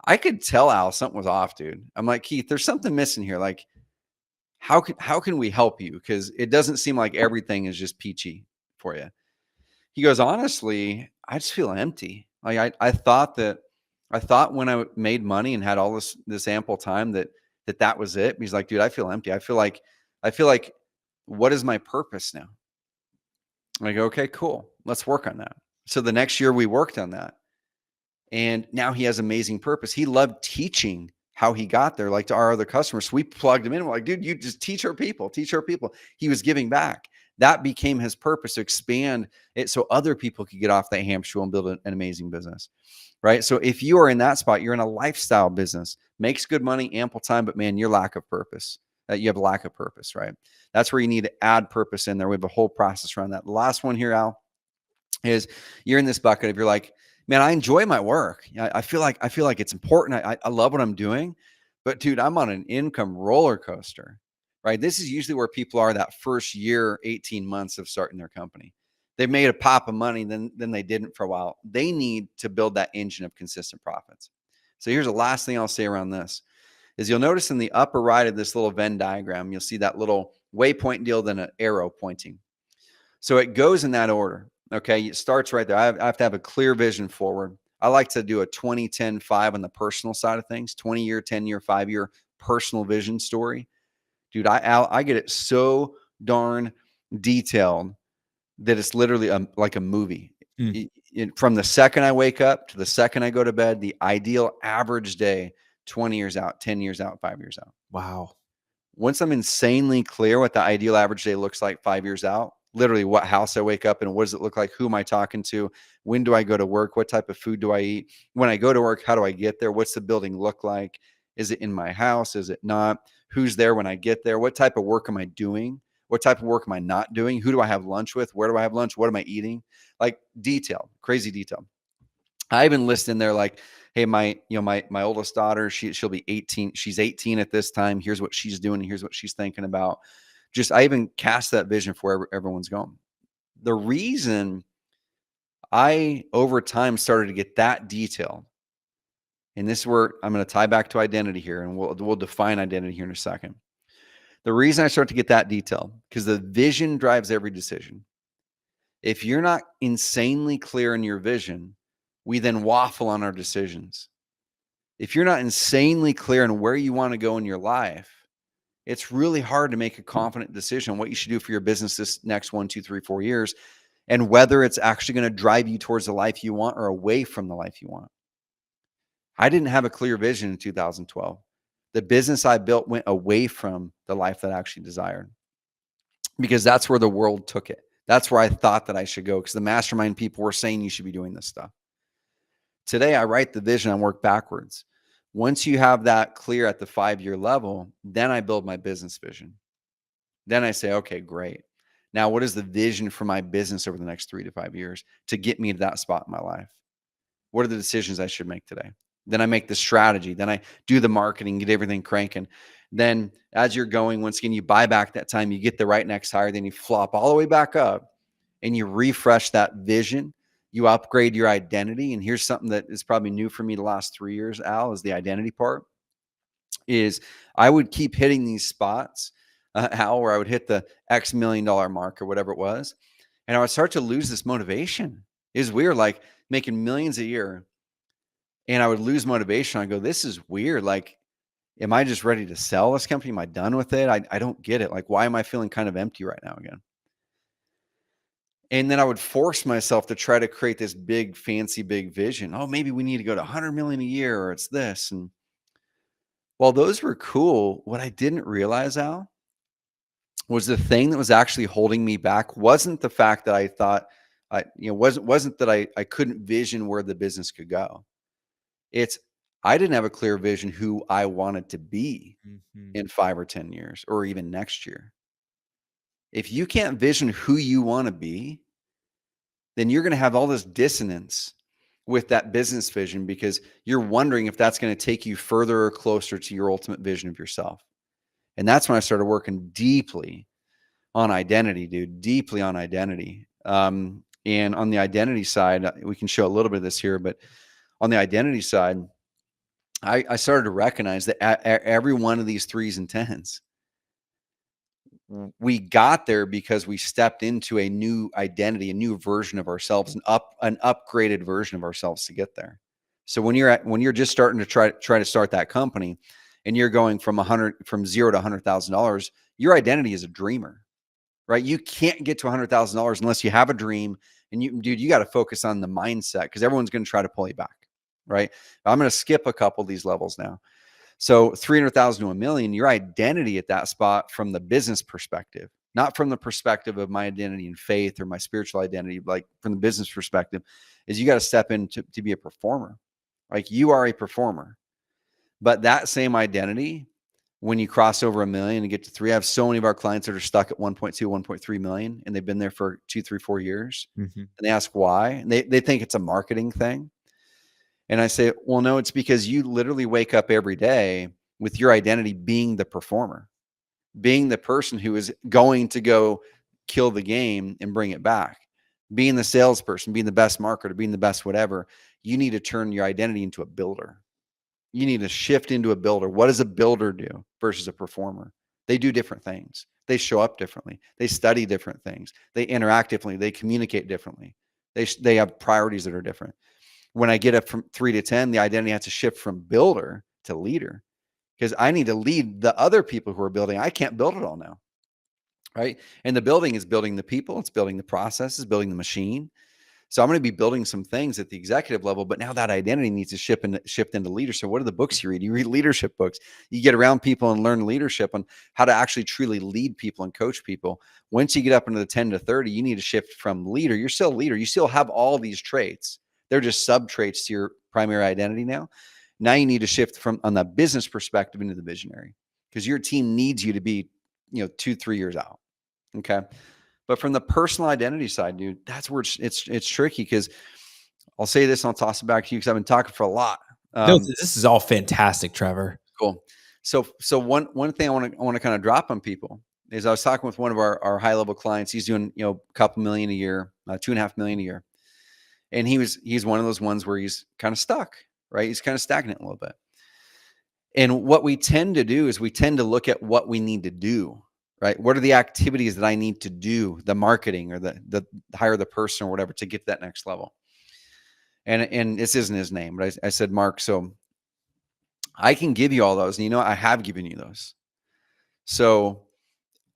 I could tell Al something was off, dude. I'm like, Keith, there's something missing here. Like, how can we help you? Because it doesn't seem like everything is just peachy for you. He goes, honestly, I just feel empty. Like I thought when I made money and had all this ample time that was it. He's like, dude, I feel empty. I feel like, what is my purpose now? I go, okay, cool. Let's work on that. So the next year we worked on that. And now he has amazing purpose. He loved teaching how he got there, like to our other customers. So we plugged him in. We're like, dude, you just teach our people. He was giving back. That became his purpose, to expand it so other people could get off that hamster wheel and build an amazing business, right? So if you are in that spot, you're in a lifestyle business, makes good money, ample time, but man, your lack of purpose, you have a lack of purpose, right? That's where you need to add purpose in there. We have a whole process around that. The last one here, Al, is you're in this bucket of, you're like, man, I enjoy my work. I feel like it's important. I love what I'm doing, but dude, I'm on an income roller coaster, right? This is usually where people are that first year, 18 months of starting their company. They've made a pop of money, then they didn't for a while. They need to build that engine of consistent profits. So here's the last thing I'll say around this is you'll notice in the upper right of this little Venn diagram, you'll see that little waypoint deal, then an arrow pointing. So it goes in that order. Okay. It starts right there. I have to have a clear vision forward. I like to do a 20-10-5 on the personal side of things, 20-year, 10-year, 5-year personal vision story. Dude, I get it so darn detailed that it's literally like a movie. From the second I wake up to the second I go to bed, the ideal average day, 20 years out, 10 years out, 5 years out. Wow. Once I'm insanely clear what the ideal average day looks like 5 years out, literally what house I wake up in, what does it look like? Who am I talking to? When do I go to work? What type of food do I eat? When I go to work, how do I get there? What's the building look like? Is it in my house? Is it not? Who's there when I get there? What type of work am I doing? What type of work am I not doing? Who do I have lunch with? Where do I have lunch? What am I eating? Like detail, crazy detail. I even list in there like, hey, my oldest daughter, she'll be 18. She's 18 at this time. Here's what she's doing. Here's what she's thinking about. I even cast that vision for where everyone's going. The reason I, over time, started to get that detailed, and this is where I'm going to tie back to identity here, and we'll define identity here in a second. The reason I start to get that detailed, because the vision drives every decision. If you're not insanely clear in your vision, we then waffle on our decisions. If you're not insanely clear on where you want to go in your life, it's really hard to make a confident decision on what you should do for your business this next 1, 2, 3, 4 years, and whether it's actually going to drive you towards the life you want or away from the life you want. I didn't have a clear vision in 2012. The business I built went away from the life that I actually desired, because that's where the world took it. That's where I thought that I should go, because the mastermind people were saying you should be doing this stuff. Today, I write the vision and work backwards. Once you have that clear at the 5-year level, then I build my business vision. Then I say, okay, great. Now, what is the vision for my business over the next 3 to 5 years to get me to that spot in my life? What are the decisions I should make today? Then I make the strategy. Then I do the marketing, get everything cranking. Then as you're going, once again, you buy back that time, you get the right next hire, then you flop all the way back up and you refresh that vision. You upgrade your identity. And here's something that is probably new for me the last 3 years, Al, is the identity part. Is I would keep hitting these spots, Al, where I would hit the X $1 million mark or whatever it was. And I would start to lose this motivation. It was weird, like making millions a year. And I would lose motivation. I go, this is weird. Like, am I just ready to sell this company? Am I done with it? I don't get it. Like, why am I feeling kind of empty right now again? And then I would force myself to try to create this big, fancy, big vision. Oh, maybe we need to go to 100 million a year, or it's this. And while those were cool, what I didn't realize, Al, was the thing that was actually holding me back wasn't the fact that I thought, wasn't that I couldn't vision where the business could go. It's I didn't have a clear vision who I wanted to be in 5 or 10 years, or even next year. If you can't vision who you want to be, then you're going to have all this dissonance with that business vision because you're wondering if that's going to take you further or closer to your ultimate vision of yourself. And that's when I started working deeply on identity, dude, deeply on identity. And on the identity side, we can show a little bit of this here, but on the identity side, I started to recognize that every one of these 3s and 10s, we got there because we stepped into a new identity, a new version of ourselves, an upgraded version of ourselves to get there. So when you're just starting to try to start that company, and you're going from $0 to $100,000, your identity is a dreamer, right? You can't get to $100,000 unless you have a dream, and you got to focus on the mindset because everyone's going to try to pull you back, right? I'm going to skip a couple of these levels now. So 300,000 to $1 million, your identity at that spot from the business perspective, not from the perspective of my identity and faith or my spiritual identity, like from the business perspective, is you got to step in to be a performer. Like you are a performer. But that same identity, when you cross over $1 million and get to 3, I have so many of our clients that are stuck at 1.2, 1.3 million, and they've been there for 2, 3, 4 years. And they ask why, and they think it's a marketing thing. And I say, well, no, it's because you literally wake up every day with your identity being the performer, being the person who is going to go kill the game and bring it back, being the salesperson, being the best marketer, being the best whatever. You need to turn your identity into a builder. You need to shift into a builder. What does a builder do versus a performer? They do different things. They show up differently. They study different things. They interact differently. They communicate differently. They have priorities that are different. When I get up from 3 to 10, the identity has to shift from builder to leader because I need to lead the other people who are building. I can't build it all now, right? And the building is building the people. It's building the processes, building the machine. So I'm going to be building some things at the executive level, but now that identity needs to shift into leadership. So what are the books you read? You read leadership books. You get around people and learn leadership on how to actually truly lead people and coach people. Once you get up into the 10 to 30, you need to shift from leader. You're still a leader. You still have all these traits. They're just sub traits to your primary identity now. Now you need to shift from on the business perspective into the visionary because your team needs you to be, 2, 3 years out. Okay. But from the personal identity side, dude, that's where it's tricky because I'll say this and I'll toss it back to you because I've been talking for a lot. No, this is all fantastic, Trevor. Cool. So one thing I want to kind of drop on people is I was talking with one of our high level clients. He's doing a couple million a year, $2.5 million a year, and he's one of those ones where he's kind of stuck, right? He's kind of stagnant a little bit. And what we tend to do is we tend to look at what we need to do. Right? What are the activities that I need to do, the marketing or the hire the person or whatever to get to that next level? And this isn't his name, but I said, Mark, so I can give you all those. And I have given you those. So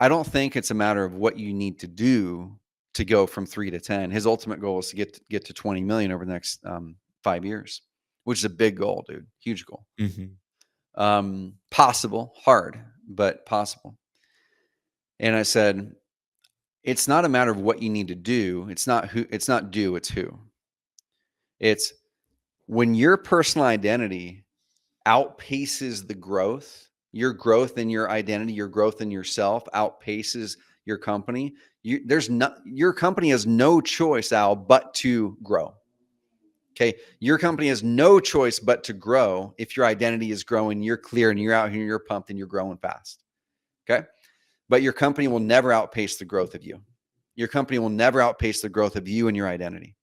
I don't think it's a matter of what you need to do to go from 3 to 10. His ultimate goal is to get to 20 million over the next 5 years, which is a big goal, dude. Huge goal. Possible, hard, but possible. And I said, it's not a matter of what you need to do. It's not do, it's who. It's when your personal identity outpaces the growth, your growth in your identity, your growth in yourself outpaces your company, your company has no choice, Al, but to grow. Okay. Your company has no choice but to grow if your identity is growing, you're clear, and you're out here, you're pumped, and you're growing fast. Okay. But your company will never outpace the growth of you. Your company will never outpace the growth of you and your identity.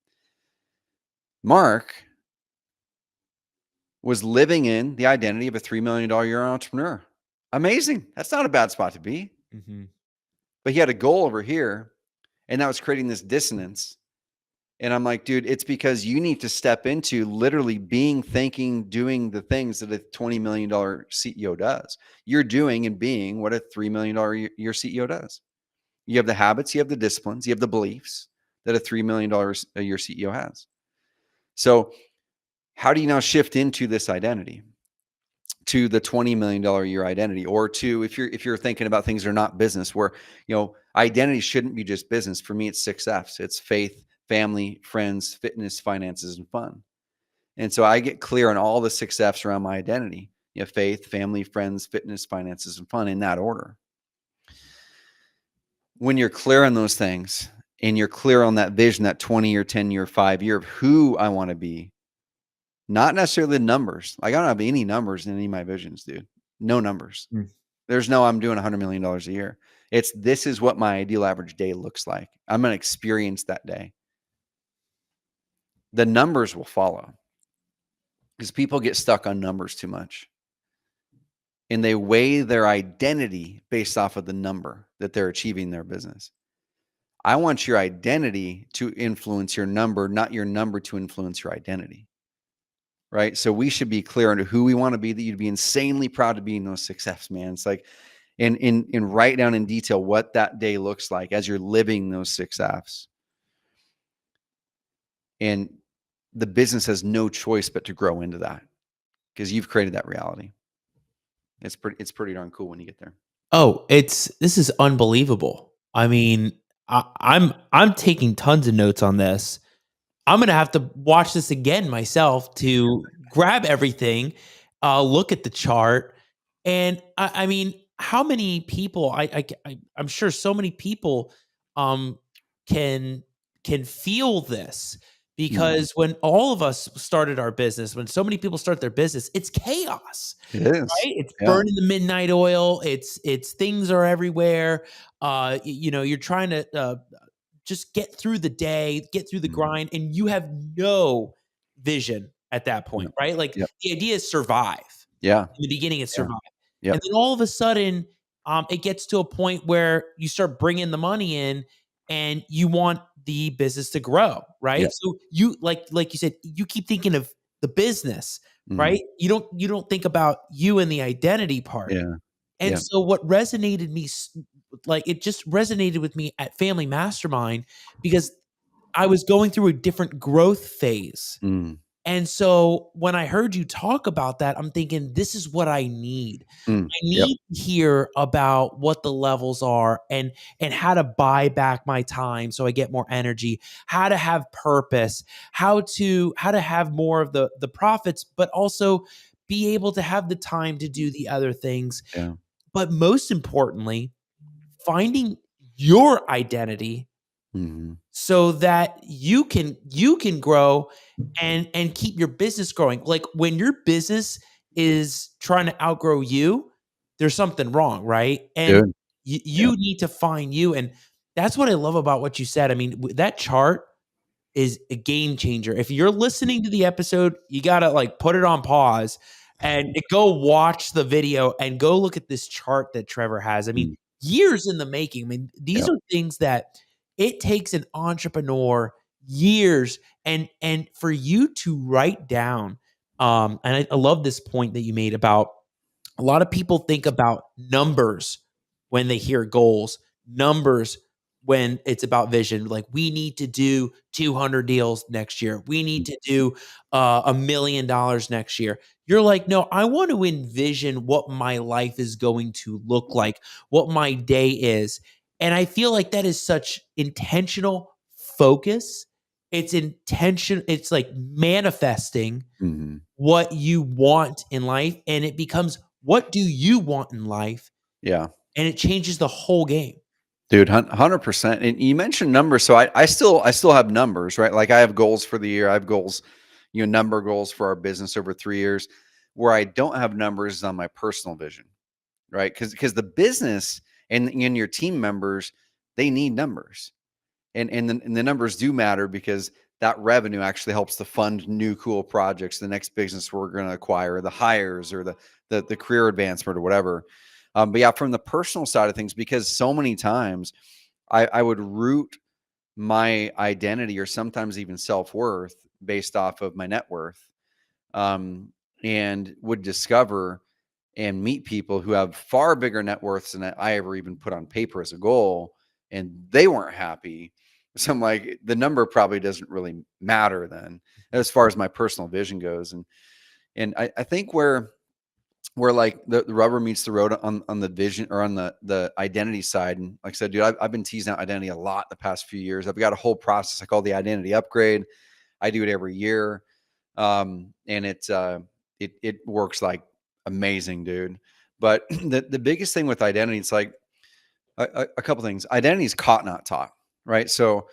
Mark was living in the identity of a $3 million a year entrepreneur. Amazing. That's not a bad spot to be. Mm-hmm. But he had a goal over here, and that was creating this dissonance. And I'm like, dude, it's because you need to step into literally being, thinking, doing the things that a $20 million CEO does. You're doing and being what a $3 million a year CEO does. You have the habits, you have the disciplines, you have the beliefs that a $3 million a year CEO has. So how do you now shift into this identity, to the $20 million a year identity, or to, if you're thinking about things that are not business, where, identity shouldn't be just business. For me, it's 6 F's. It's faith, family, friends, fitness, finances, and fun. And so I get clear on all the 6 F's around my identity. Faith, family, friends, fitness, finances, and fun, in that order. When you're clear on those things, and you're clear on that vision, that 20-year, 10-year, 5-year of who I want to be, not necessarily the numbers. Like, I don't have any numbers in any of my visions, dude. No numbers. There's no, I'm doing $100 million a year. It's, this is what my ideal average day looks like. I'm going to experience that day. The numbers will follow, because people get stuck on numbers too much. And they weigh their identity based off of the number that they're achieving in their business. I want your identity to influence your number, not your number to influence your identity. Right? So we should be clear on who we want to be, that you'd be insanely proud to be in those 6 F's, man. It's like, and write down in detail what that day looks like as you're living those 6 F's. And the business has no choice but to grow into that, because you've created that reality. It's pretty darn cool when you get there. Oh, this is unbelievable. I mean, I'm taking tons of notes on this. I'm going to have to watch this again myself to grab everything, look at the chart. And I mean, how many people, I'm sure so many people can feel this, because when all of us started our business, when so many people start their business, it's chaos. It is. Right? It's burning the midnight oil. It's things are everywhere. You're trying to just get through the day, get through the grind, and you have no vision at that point, right? Like, the idea is survive. Yeah. In the beginning, it's survive. Yep. And then all of a sudden, it gets to a point where you start bringing the money in, and you want the business to grow, right? Yep. So you, like you said, you keep thinking of the business, right? You don't think about you and the identity part. Yeah. And so what resonated me, it just resonated with me at Family Mastermind, because I was going through a different growth phase. And so when I heard you talk about that, I'm thinking, this is what I need. I need to hear about what the levels are, and how to buy back my time so I get more energy, how to have purpose, how to have more of the profits, but also be able to have the time to do the other things. Yeah. But most importantly, finding your identity so that you can grow and keep your business growing. Like, when your business is trying to outgrow you, there's something wrong, right? And you need to find you. And that's what I love about what you said. I mean, that chart is a game changer. If you're listening to the episode, you got to put it on pause and go watch the video and go look at this chart that Trevor has. I mean, years in the making. I mean, these are things that it takes an entrepreneur years, and for you to write down. And I love this point that you made about, a lot of people think about numbers when they hear goals, numbers when it's about vision. Like, we need to do 200 deals next year. We need to do $1 million next year. You're like, no, I want to envision what my life is going to look like, what my day is. And I feel like that is such intentional focus. It's intention. It's like manifesting Mm-hmm. what you want in life, and it becomes, what do you want in life? Yeah. And it changes the whole game. Dude, 100%. And you mentioned numbers. So I still have numbers, right? Like I have goals for the year. I have goals, number goals for our business over 3 years. Where I don't have numbers is on my personal vision, right? Because the business and your team members, they need numbers. And the numbers do matter because that revenue actually helps to fund new cool projects, the next business we're going to acquire, the hires or the career advancement or whatever. But yeah, from the personal side of things, because so many times I would root my identity or sometimes even self-worth based off of my net worth, and would discover and meet people who have far bigger net worths than I ever even put on paper as a goal, and they weren't happy. So I'm like, the number probably doesn't really matter then as far as my personal vision goes. And I think where like the rubber meets the road on the vision or on the identity side. And like I said, dude, I've been teasing out identity a lot the past few years. I've got a whole process I call the identity upgrade. I do it every year. And it works like amazing, dude. But the biggest thing with identity, it's like a couple things. Identity is caught, not taught, right? So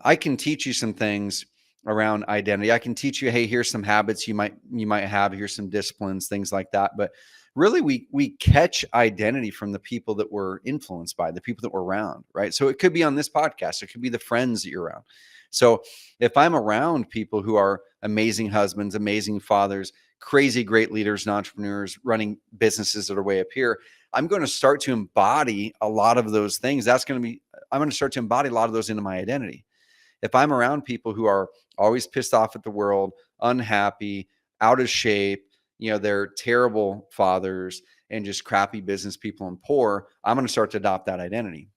I can teach you some things around identity. I can teach you, hey, here's some habits you might have, here's some disciplines, things like that. But really we catch identity from the people that we're influenced by, the people that we're around, right? So it could be on this podcast, it could be the friends that you're around. So if I'm around people who are amazing husbands, amazing fathers, crazy great leaders and entrepreneurs running businesses that are way up here, I'm going to start to embody a lot of those things. I'm going to start to embody a lot of those into my identity. If I'm around people who are always pissed off at the world, unhappy, out of shape, they're terrible fathers and just crappy business people and poor, I'm going to start to adopt that identity.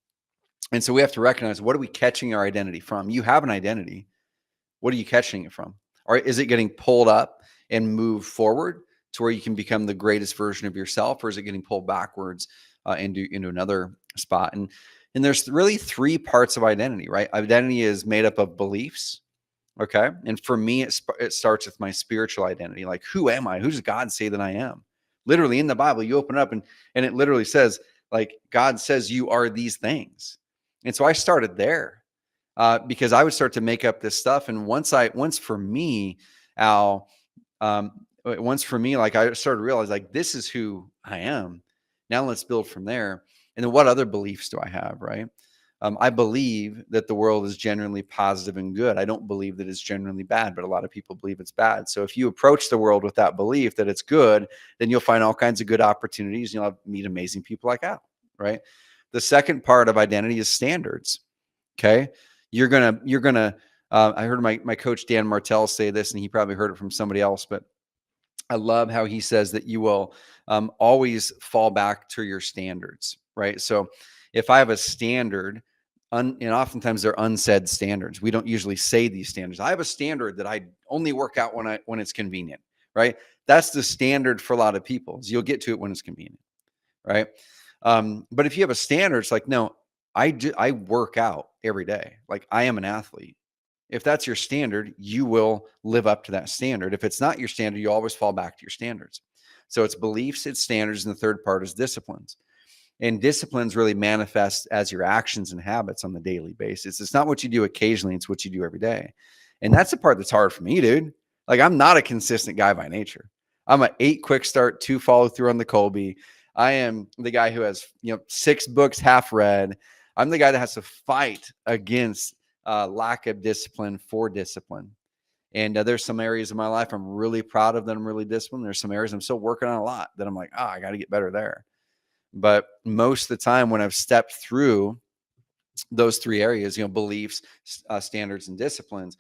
And so we have to recognize, what are we catching our identity from? You have an identity. What are you catching it from? Or is it getting pulled up and moved forward to where you can become the greatest version of yourself? Or is it getting pulled backwards into another spot? And there's really 3 parts of identity, right? Identity is made up of beliefs. Okay. And for me, it starts with my spiritual identity. Like, who am I? Who does God say that I am? Literally in the Bible, you open up and it literally says, like, God says you are these things. And so I started there because I would start to make up this stuff. And once for me, like I started to realize, like, this is who I am. Now let's build from there. And then what other beliefs do I have, right? I believe that the world is generally positive and good. I don't believe that it's generally bad, but a lot of people believe it's bad. So if you approach the world with that belief that it's good, then you'll find all kinds of good opportunities. And you'll meet amazing people like Al, right? The second part of identity is standards. Okay. You're gonna, I heard my coach, Dan Martell, say this, and he probably heard it from somebody else, but I love how he says that you will always fall back to your standards, right? So if I have a standard, and oftentimes they're unsaid standards. We don't usually say these standards. I have a standard that I only work out when it's convenient, right? That's the standard for a lot of people. Is you'll get to it when it's convenient, right? But if you have a standard, it's like, no, I work out every day. Like, I am an athlete. If that's your standard, you will live up to that standard. If it's not your standard, you always fall back to your standards. So it's beliefs, it's standards, and the third part is disciplines. And disciplines really manifest as your actions and habits on the daily basis. It's not what you do occasionally, it's what you do every day. And that's the part that's hard for me, dude. Like, I'm not a consistent guy by nature. I'm an 8 quick start, 2 follow through on the Colby. I am the guy who has 6 books half read. I'm the guy that has to fight against lack of discipline for discipline. And there's some areas of my life I'm really proud of that I'm really disciplined. There's some areas I'm still working on a lot that I'm like, I got to get better there. But most of the time when I've stepped through those 3 areas, beliefs, standards, and disciplines,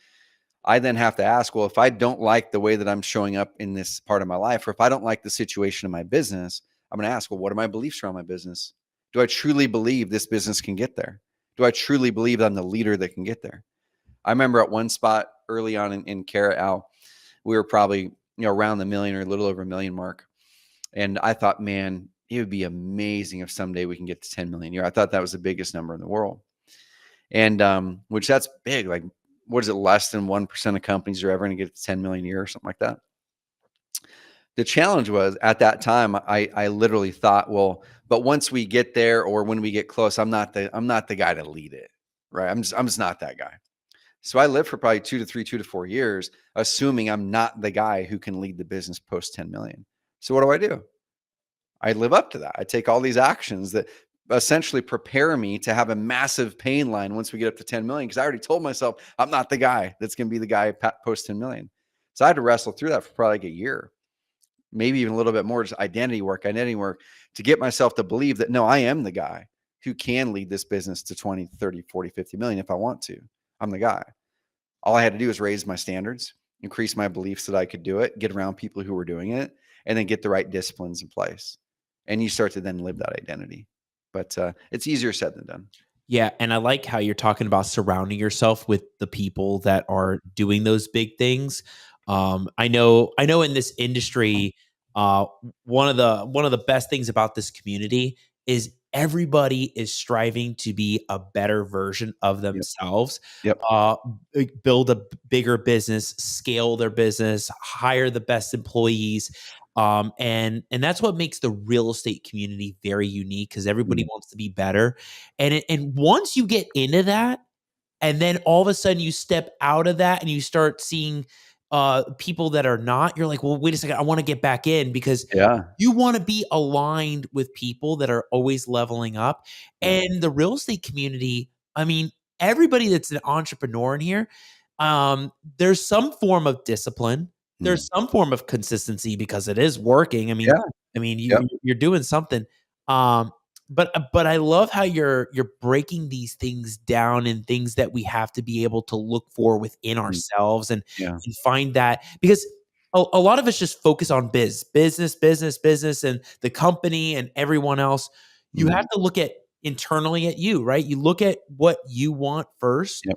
I then have to ask, well, if I don't like the way that I'm showing up in this part of my life, or if I don't like the situation in my business, I'm going to ask, well, what are my beliefs around my business? Do I truly believe this business can get there? Do I truly believe I'm the leader that can get there? I remember at one spot early on in Cara, Al, we were probably around the million or a little over $1 million mark. And I thought, man, it would be amazing if someday we can get to 10 million a year. I thought that was the biggest number in the world. And which that's big. Like, what is it, less than 1% of companies are ever going to get to 10 million a year or something like that. The challenge was at that time, I literally thought, well, but once we get there or when we get close, I'm not the guy to lead it, right? I'm just not that guy. So I lived for probably 2 to 4 years, assuming I'm not the guy who can lead the business post 10 million. So what do? I live up to that. I take all these actions that essentially prepare me to have a massive pain line once we get up to 10 million. Cause I already told myself I'm not the guy that's going to be the guy post 10 million. So I had to wrestle through that for probably like a year, maybe even a little bit more, just identity work to get myself to believe that, no, I am the guy who can lead this business to 20, 30, 40, 50 million if I want to. I'm the guy. All I had to do was raise my standards, increase my beliefs that I could do it, get around people who were doing it, and then get the right disciplines in place. And you start to then live that identity. But it's easier said than done. Yeah, and I like how you're talking about surrounding yourself with the people that are doing those big things. I know in this industry, uh, one of the best things about this community is everybody is striving to be a better version of themselves. Yep. Build a bigger business, scale their business, hire the best employees. And that's what makes the real estate community very unique because everybody wants to be better. And once you get into that, and then all of a sudden you step out of that and you start seeing people that are not, you're like, well, wait a second, I want to get back in because you want to be aligned with people that are always leveling up. And the real estate community, I mean, everybody that's an entrepreneur in here, there's some form of discipline. There's some form of consistency because it is working. I mean, you're doing something. But I love how you're breaking these things down and things that we have to be able to look for within ourselves and find that because a lot of us just focus on business, and the company and everyone else. You have to look at internally at you, right? You look at what you want first.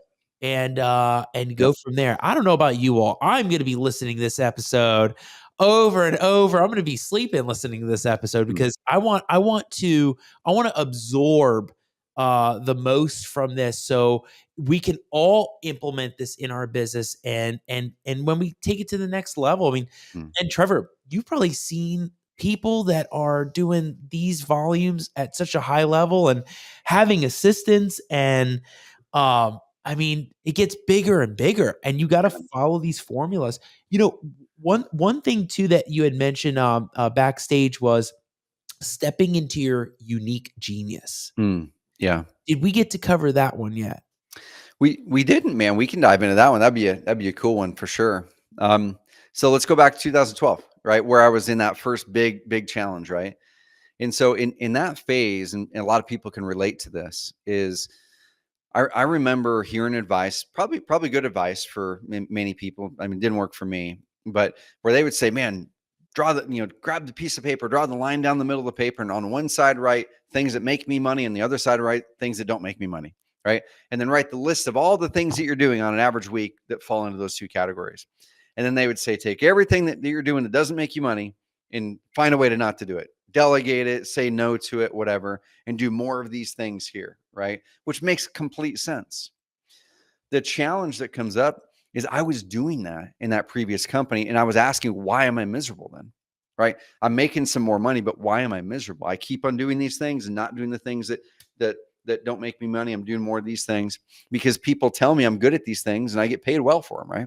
And go from there. I don't know about you all. I'm going to be listening to this episode over and over. I'm going to be sleeping listening to this episode because I want to absorb the most from this so we can all implement this in our business and when we take it to the next level. I mean, and Trevor, you've probably seen people that are doing these volumes at such a high level and having assistants and I mean, it gets bigger and bigger, and you got to follow these formulas. You know, one thing too that you had mentioned backstage was stepping into your unique genius. Yeah. Did we get to cover that one yet? We didn't, man. We can dive into that one. That'd be a cool one for sure. So let's go back to 2012, right, where I was in that first big challenge, right? And so in that phase, and a lot of people can relate to this, is I remember hearing advice, probably good advice for many people. I mean, it didn't work for me, but where they would say, man, grab the piece of paper, draw the line down the middle of the paper, and on one side, write things that make me money, and the other side, write things that don't make me money, right? And then write the list of all the things that you're doing on an average week that fall into those two categories. And then they would say, take everything that you're doing that doesn't make you money and find a way to not to do it. Delegate it, say no to it, whatever, and do more of these things here, right? Which makes complete sense. The challenge that comes up is I was doing that in that previous company, and I was asking, why am I miserable then? Right? I'm making some more money, but why am I miserable? I keep on doing these things and not doing the things that don't make me money. I'm doing more of these things because people tell me I'm good at these things and I get paid well for them, right?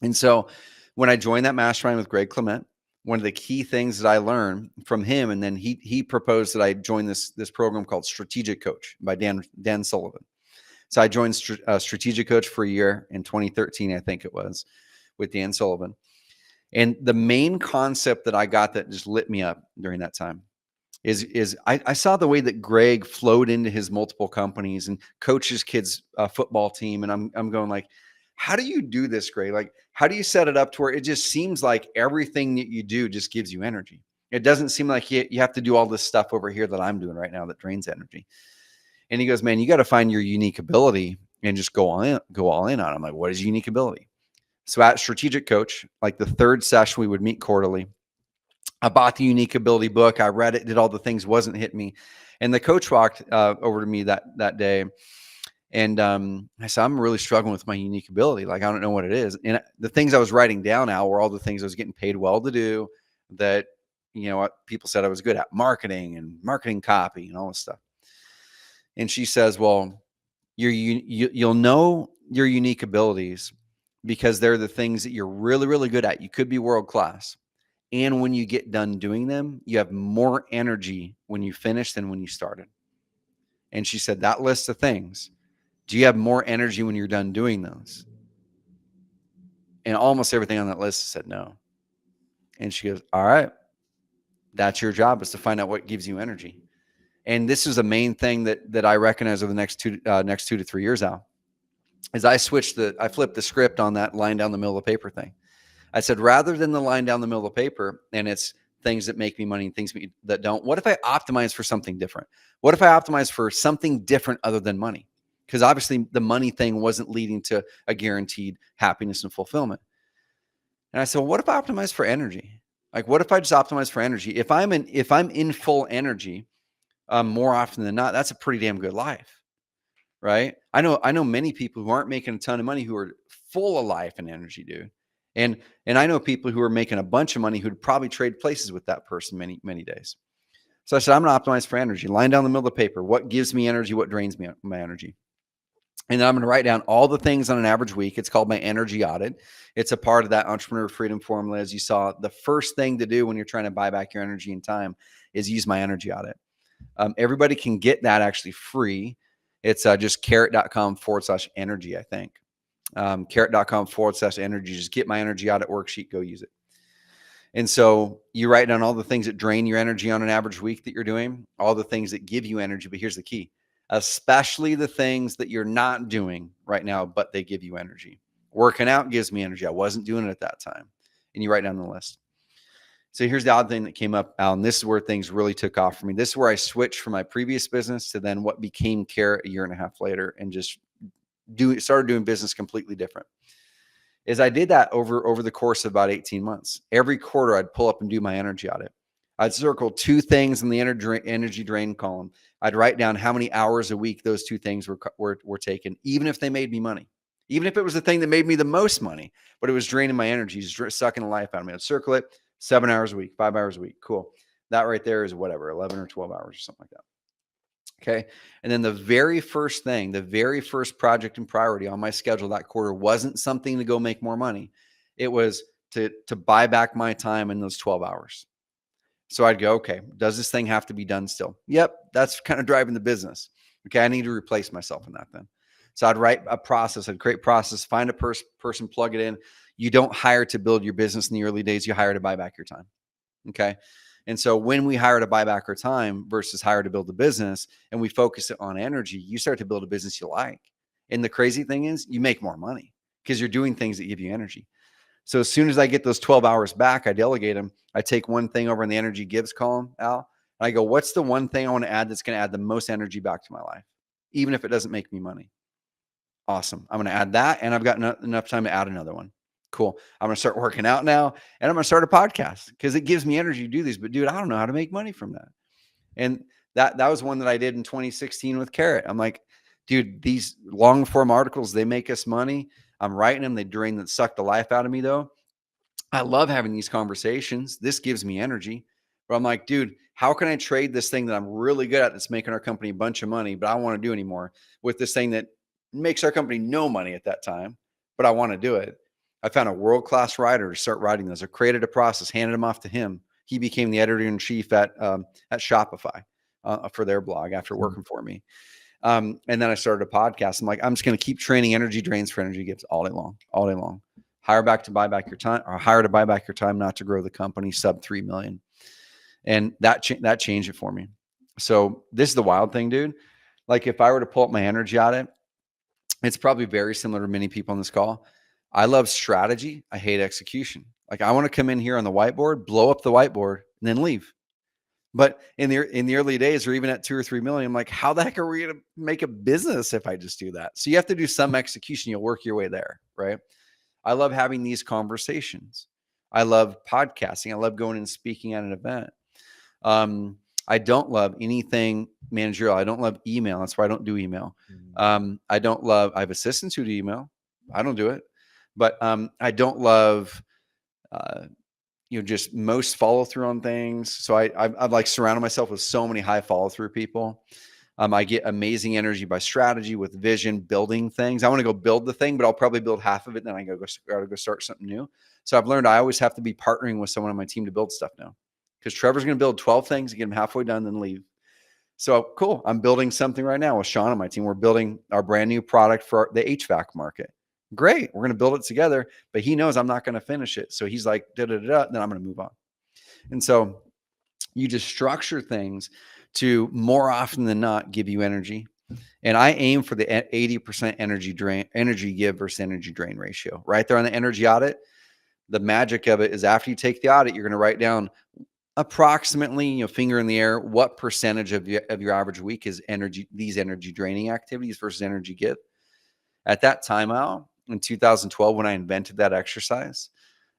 And so when I joined that mastermind with Greg Clement, one of the key things that I learned from him, and then he proposed that I join this program called Strategic Coach by Dan Sullivan. So I joined Strategic Coach for a year in 2013, I think it was, with Dan Sullivan. And the main concept that I got that just lit me up during that time is I saw the way that Greg flowed into his multiple companies and coaches kids' football team, and I'm going like, how do you do this, Greg? Like, how do you set it up to where it just seems like everything that you do just gives you energy? It doesn't seem like you have to do all this stuff over here that I'm doing right now that drains energy. And he goes, man, you got to find your unique ability and just go all in on it. I'm like, what is unique ability? So at Strategic Coach, like the third session, we would meet quarterly. I bought the Unique Ability book. I read it, did all the things, wasn't hitting me. And the coach walked over to me that day. And I said, I'm really struggling with my unique ability. Like, I don't know what it is. And the things I was writing down now were all the things I was getting paid well to do that, what people said I was good at, marketing and marketing copy and all this stuff. And she says, well, you'll know your unique abilities because they're the things that you're really, really good at. You could be world-class. And when you get done doing them, you have more energy when you finish than when you started. And she said, that list of things, do you have more energy when you're done doing those? And almost everything on that list said no. And she goes, all right, that's your job, is to find out what gives you energy. And this is a main thing that I recognize over the next 2 to 3 years out, is I flipped the script on that line down the middle of the paper thing. I said, rather than the line down the middle of the paper and it's things that make me money and things that don't, what if I optimize for something different? What if I optimize for something different other than money? Because obviously the money thing wasn't leading to a guaranteed happiness and fulfillment. And I said, well, what if I optimize for energy? Like, what if I just optimize for energy? If I'm in full energy, more often than not, that's a pretty damn good life, right? I know many people who aren't making a ton of money who are full of life and energy, dude. And I know people who are making a bunch of money who'd probably trade places with that person many, many days. So I said, I'm going to optimize for energy. Line down the middle of the paper. What gives me energy? What drains me my energy? And then I'm going to write down all the things on an average week. It's called my energy audit. It's a part of that entrepreneur freedom formula. As you saw, the first thing to do when you're trying to buy back your energy and time is use my energy audit. Everybody can get that actually free. It's just carrot.com/energy, I think. Carrot.com/energy. Just get my energy audit worksheet, go use it. And so you write down all the things that drain your energy on an average week that you're doing, all the things that give you energy. But here's the key, especially the things that you're not doing right now, but they give you energy. Working out gives me energy. I wasn't doing it at that time. And you write down the list. So here's the odd thing that came up, Al, and this is where things really took off for me. This is where I switched from my previous business to then what became Carrot a year and a half later, and just started doing business completely different. Is I did that over the course of about 18 months. Every quarter, I'd pull up and do my energy audit. I'd circle 2 things in the energy drain column. I'd write down how many hours a week those 2 things were taken, even if they made me money, even if it was the thing that made me the most money, but it was draining my energy, sucking the life out of me. I'd circle it 7 hours a week, 5 hours a week. Cool. That right there is whatever, 11 or 12 hours or something like that. Okay. And then the very first project and priority on my schedule that quarter wasn't something to go make more money. It was to buy back my time in those 12 hours. So I'd go, okay, does this thing have to be done still? Yep. That's kind of driving the business. Okay. I need to replace myself in that then. So I'd write a process, I'd create process, find a person, plug it in. You don't hire to build your business in the early days. You hire to buy back your time. Okay. And so when we hire to buy back our time versus hire to build a business, and we focus it on energy, you start to build a business you like. And the crazy thing is you make more money because you're doing things that give you energy. So as soon as I get those 12 hours back, I delegate them. I take one thing over in the energy gives column, Al, and I go, what's the one thing I want to add that's going to add the most energy back to my life, even if it doesn't make me money? Awesome. I'm going to add that. And I've got enough time to add another one. Cool. I'm going to start working out now, and I'm going to start a podcast because it gives me energy to do these. But dude, I don't know how to make money from that. And that was one that I did in 2016 with Carrot. I'm like, dude, these long form articles, they make us money. I'm writing them. They suck the life out of me though. I love having these conversations. This gives me energy. But I'm like, dude, how can I trade this thing that I'm really good at that's making our company a bunch of money, but I don't want to do anymore, with this thing that makes our company no money at that time, but I want to do it? I found a world-class writer to start writing those. I created a process, handed them off to him. He became the editor-in-chief at Shopify for their blog after working for me. And then I started a podcast. I'm like, I'm just going to keep training energy drains for energy gifts all day long. Hire to buy back your time, not to grow the company sub 3 million. And that changed it for me. So this is the wild thing, dude. Like if I were to pull up my energy audit, it's probably very similar to many people on this call. I love strategy. I hate execution. Like I want to come in here on the whiteboard, blow up the whiteboard, and then leave. But in the early days, or even at 2 or 3 million, I'm like, how the heck are we going to make a business if I just do that? So you have to do some execution. You'll work your way there, right? I love having these conversations. I love podcasting. I love going and speaking at an event. I don't love anything managerial. I don't love email. That's why I don't do email. I have assistants who do email. I don't do it. But I don't love, just most follow through on things. So I've like surrounded myself with so many high follow through people. I get amazing energy by strategy with vision, building things. I want to go build the thing, but I'll probably build half of it. Then I gotta go start something new. So I've learned I always have to be partnering with someone on my team to build stuff now, because Trevor's going to build 12 things, get them halfway done, then leave. So cool. I'm building something right now with Sean on my team. We're building our brand new product for the HVAC market. Great. We're going to build it together, but he knows I'm not going to finish it. So he's like, then I'm going to move on. And so you just structure things to more often than not give you energy. And I aim for the 80% energy give versus energy drain ratio right there on the energy audit. The magic of it is after you take the audit, you're going to write down approximately, finger in the air, what percentage of your average week is these energy draining activities versus energy give. At that time out in 2012, when I invented that exercise,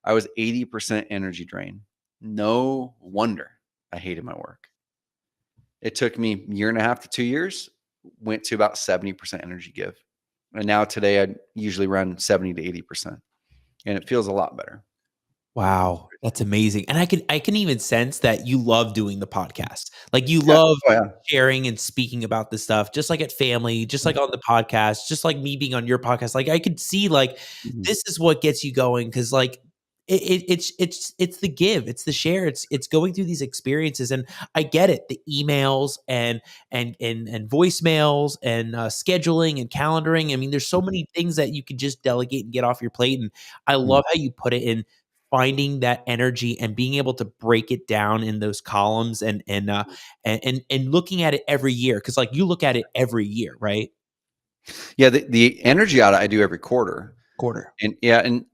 I was 80% energy drain. No wonder I hated my work. It took me a year and a half to 2 years, went to about 70% energy give. And now today I usually run 70 to 80%. And it feels a lot better. Wow, that's amazing. And I can even sense that you love doing the podcast. Like you love sharing and speaking about this stuff, just like at family, just like on the podcast, just like me being on your podcast. Like I could see like this is what gets you going, because like it's the give, it's the share, it's going through these experiences. And I get it, the emails and voicemails and scheduling and calendaring. I mean, there's so many things that you could just delegate and get off your plate. And I love how you put it in finding that energy and being able to break it down in those columns and looking at it every year. Cause like you look at it every year, right? Yeah. The energy audit I do every quarter. And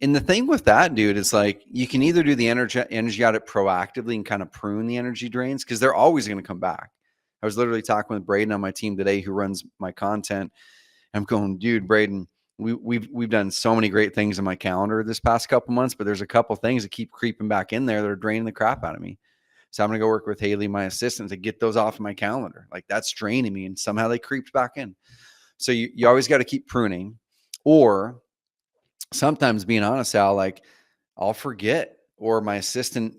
the thing with that, dude, is like, you can either do the energy audit proactively and kind of prune the energy drains, because they're always going to come back. I was literally talking with Braden on my team today, who runs my content. I'm going, dude, Braden, we've done so many great things in my calendar this past couple months, but there's a couple things that keep creeping back in there that are draining the crap out of me. So I'm going to go work with Haley, my assistant, to get those off of my calendar. Like, that's draining me, and somehow they creeped back in. So you always got to keep pruning. Or sometimes, being honest, Al, like I'll forget, or my assistant,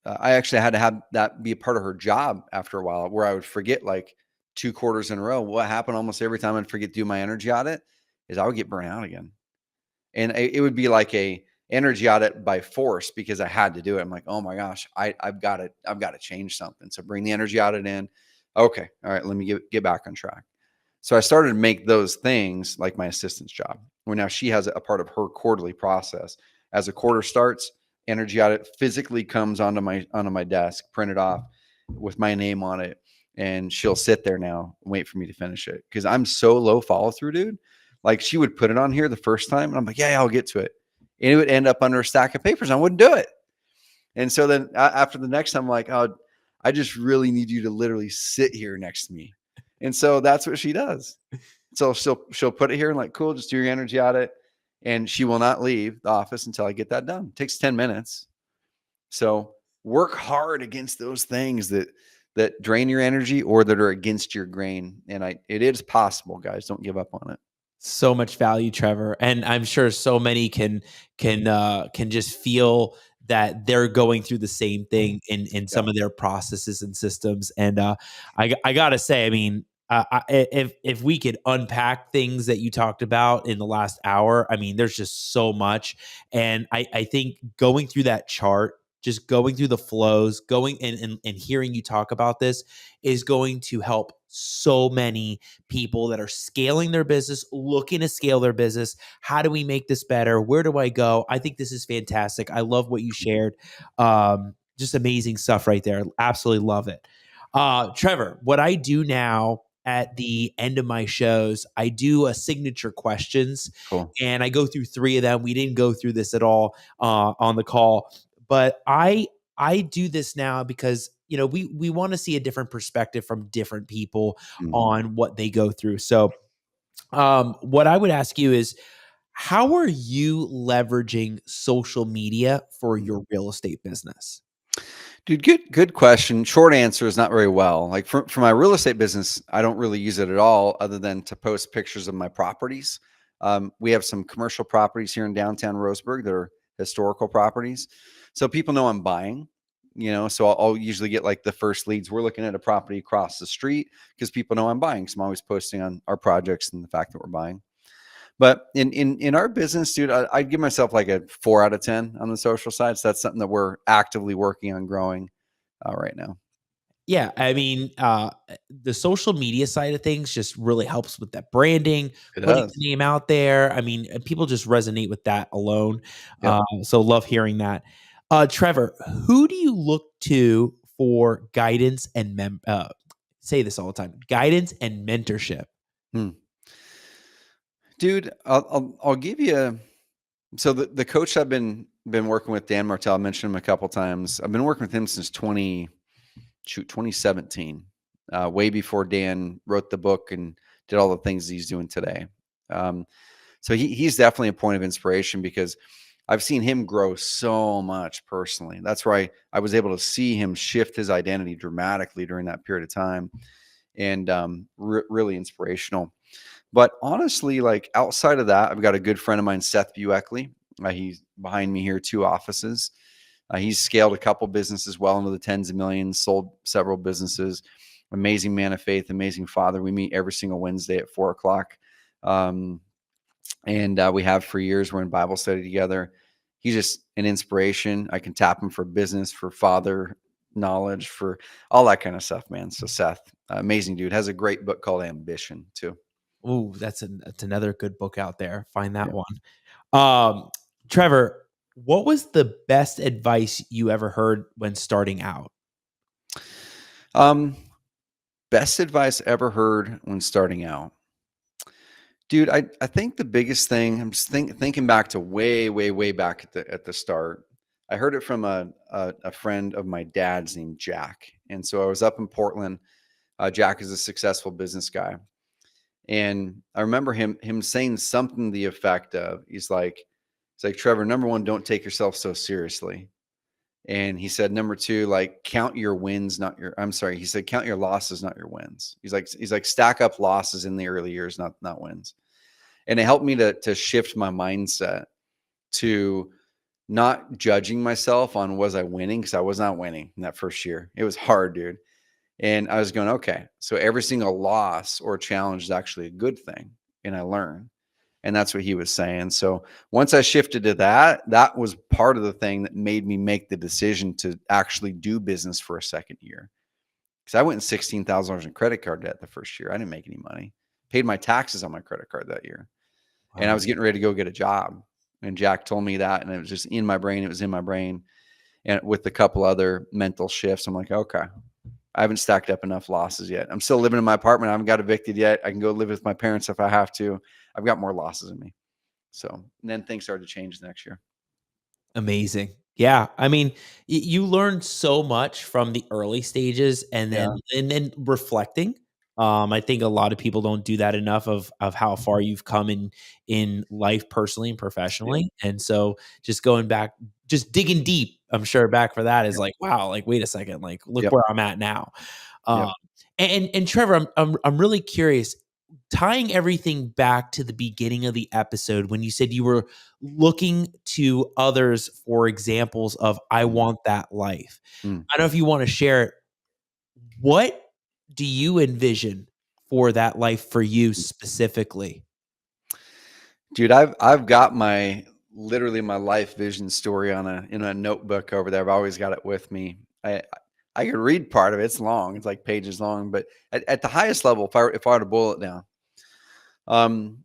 I actually had to have that be a part of her job after a while, where I would forget like 2 quarters in a row. What happened almost every time I'd forget to do my energy audit is I would get burnt out again. And it would be like a energy audit by force, because I had to do it. I'm like, oh my gosh, I've got to change something. So bring the energy audit in. Okay. All right. Let me get back on track. So I started to make those things like my assistant's job, where now she has a part of her quarterly process. As a quarter starts, energy audit physically comes onto my desk, printed off with my name on it. And she'll sit there now and wait for me to finish it, because I'm so low follow through, dude. Like, she would put it on here the first time, and I'm like, yeah, I'll get to it. And it would end up under a stack of papers, and I wouldn't do it. And so then after the next time, I'm like, oh, I just really need you to literally sit here next to me. And so that's what she does. So she'll put it here and like, cool, just do your energy audit. And she will not leave the office until I get that done. It takes 10 minutes. So work hard against those things that drain your energy or that are against your grain. And it is possible, guys. Don't give up on it. So much value, Trevor. And I'm sure so many can just feel that they're going through the same thing in some of their processes and systems. And I gotta say, I mean, if we could unpack things that you talked about in the last hour, I mean, there's just so much. And I think going through that chart, just going through the flows, going and hearing you talk about this is going to help so many people that are scaling their business, looking to scale their business. How do we make this better? Where do I go? I think this is fantastic. I love what you shared. Just amazing stuff right there. Absolutely love it. Trevor, what I do now at the end of my shows, I do a signature questions. Cool. And I go through 3 of them. We didn't go through this at all on the call, but I do this now because, we want to see a different perspective from different people on what they go through. So what I would ask you is, how are you leveraging social media for your real estate business? Dude, good question. Short answer is not very well. Like for my real estate business, I don't really use it at all other than to post pictures of my properties. We have some commercial properties here in downtown Roseburg that are historical properties. So people know I'm buying, so I'll usually get like the first leads. We're looking at a property across the street because people know I'm buying. So I'm always posting on our projects and the fact that we're buying. But in our business, dude, I'd give myself like a 4 out of 10 on the social side. So that's something that we're actively working on growing right now. Yeah, I mean, the social media side of things just really helps with that branding, It putting does. the name out there. I mean, people just resonate with that alone. Yep. So love hearing that. Trevor, who do you look to for guidance and say this all the time, guidance and mentorship? Hmm. Dude, I'll give you. So the coach I've been working with, Dan Martell, I mentioned him a couple times. I've been working with him since 2017, way before Dan wrote the book and did all the things he's doing today. So he's definitely a point of inspiration because I've seen him grow so much personally. That's why I was able to see him shift his identity dramatically during that period of time, and really inspirational. But honestly, like outside of that, I've got a good friend of mine, Seth Bueckley. He's behind me here, 2 offices. He's scaled a couple businesses well into the tens of millions, sold several businesses. Amazing man of faith, amazing father. We meet every single Wednesday at 4:00. And we have for years. We're in Bible study together. He's just an inspiration. I can tap him for business, for father knowledge, for all that kind of stuff, man. So Seth, amazing dude, has a great book called Ambition too. Ooh, that's another good book out there. Find that Yeah. one. Trevor, what was the best advice you ever heard when starting out? Best advice ever heard when starting out. Dude, I think the biggest thing, I'm just thinking back to way back at the start. I heard it from a friend of my dad's named Jack. And so I was up in Portland. Jack is a successful business guy. And I remember him saying something to the effect of, he's like, Trevor, number one, don't take yourself so seriously. And he said, number two, like count your wins, not your, I'm sorry. He said, count your losses, not your wins. He's like, stack up losses in the early years, not wins. And it helped me to shift my mindset to not judging myself on was I winning, because I was not winning in that first year. It was hard, dude. And I was going, okay, so every single loss or challenge is actually a good thing. And I learned. And that's what he was saying. So once I shifted to that was part of the thing that made me make the decision to actually do business for a second year. Because I went in $16,000 in credit card debt the first year. I didn't make any money. Paid my taxes on my credit card that year. And I Wow. was getting ready to go get a job. And Jack told me that, and it was just in my brain. It was in my brain. And with a couple other mental shifts, I'm like, okay, I haven't stacked up enough losses yet. I'm still living in my apartment. I haven't got evicted yet. I can go live with my parents if I have to. I've got more losses in me. So, and then things started to change the next year. Amazing. Yeah, I mean, you learn so much from the early stages, and Yeah. then reflecting. I think a lot of people don't do that enough of how far you've come in life, personally and Yep. professionally. And so, just going back, just digging deep, I'm sure back for that is Yep. like, wow, like wait a second, like look Yep. where I'm at now. Yep. Um, and Trevor, I'm really curious, tying everything back to the beginning of the episode when you said you were looking to others for examples of I Mm. want that life. Mm. I don't know if you want to share it. What do you envision for that life for you specifically? Dude, I've got literally my life vision story in a notebook over there. I've always got it with me. I could read part of it. It's long. It's like pages long. But at the highest level, if I were to boil it down, um,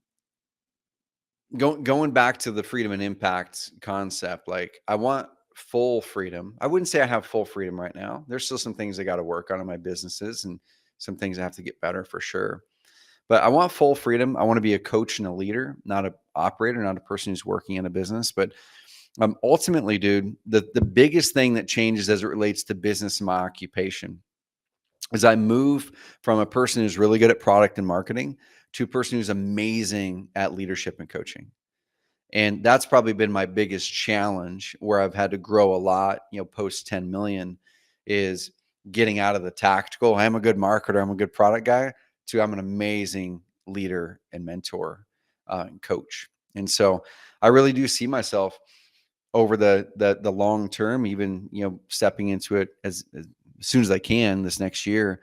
going back to the freedom and impact concept, like I want full freedom. I wouldn't say I have full freedom right now. There's still some things I got to work on in my businesses and some things I have to get better for sure. But I want full freedom. I want to be a coach and a leader, not an operator, not a person who's working in a business. But ultimately, dude, the biggest thing that changes as it relates to business and my occupation is I move from a person who's really good at product and marketing to a person who's amazing at leadership and coaching. And that's probably been my biggest challenge, where I've had to grow a lot, post 10 million, is getting out of the tactical, I'm a good marketer, I'm a good product guy, to I'm an amazing leader and mentor and coach. And so I really do see myself over the long term, even, stepping into it as soon as I can this next year,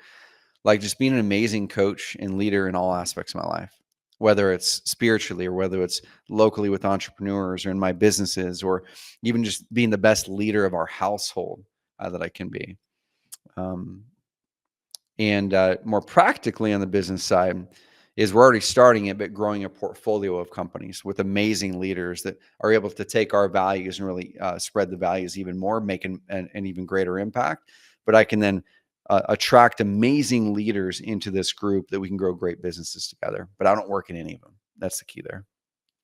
like just being an amazing coach and leader in all aspects of my life, whether it's spiritually or whether it's locally with entrepreneurs or in my businesses, or even just being the best leader of our household that I can be. And more practically on the business side is we're already starting it, but growing a portfolio of companies with amazing leaders that are able to take our values and really spread the values even more, making an even greater impact. But I can then attract amazing leaders into this group that we can grow great businesses together. But I don't work in any of them. That's the key there.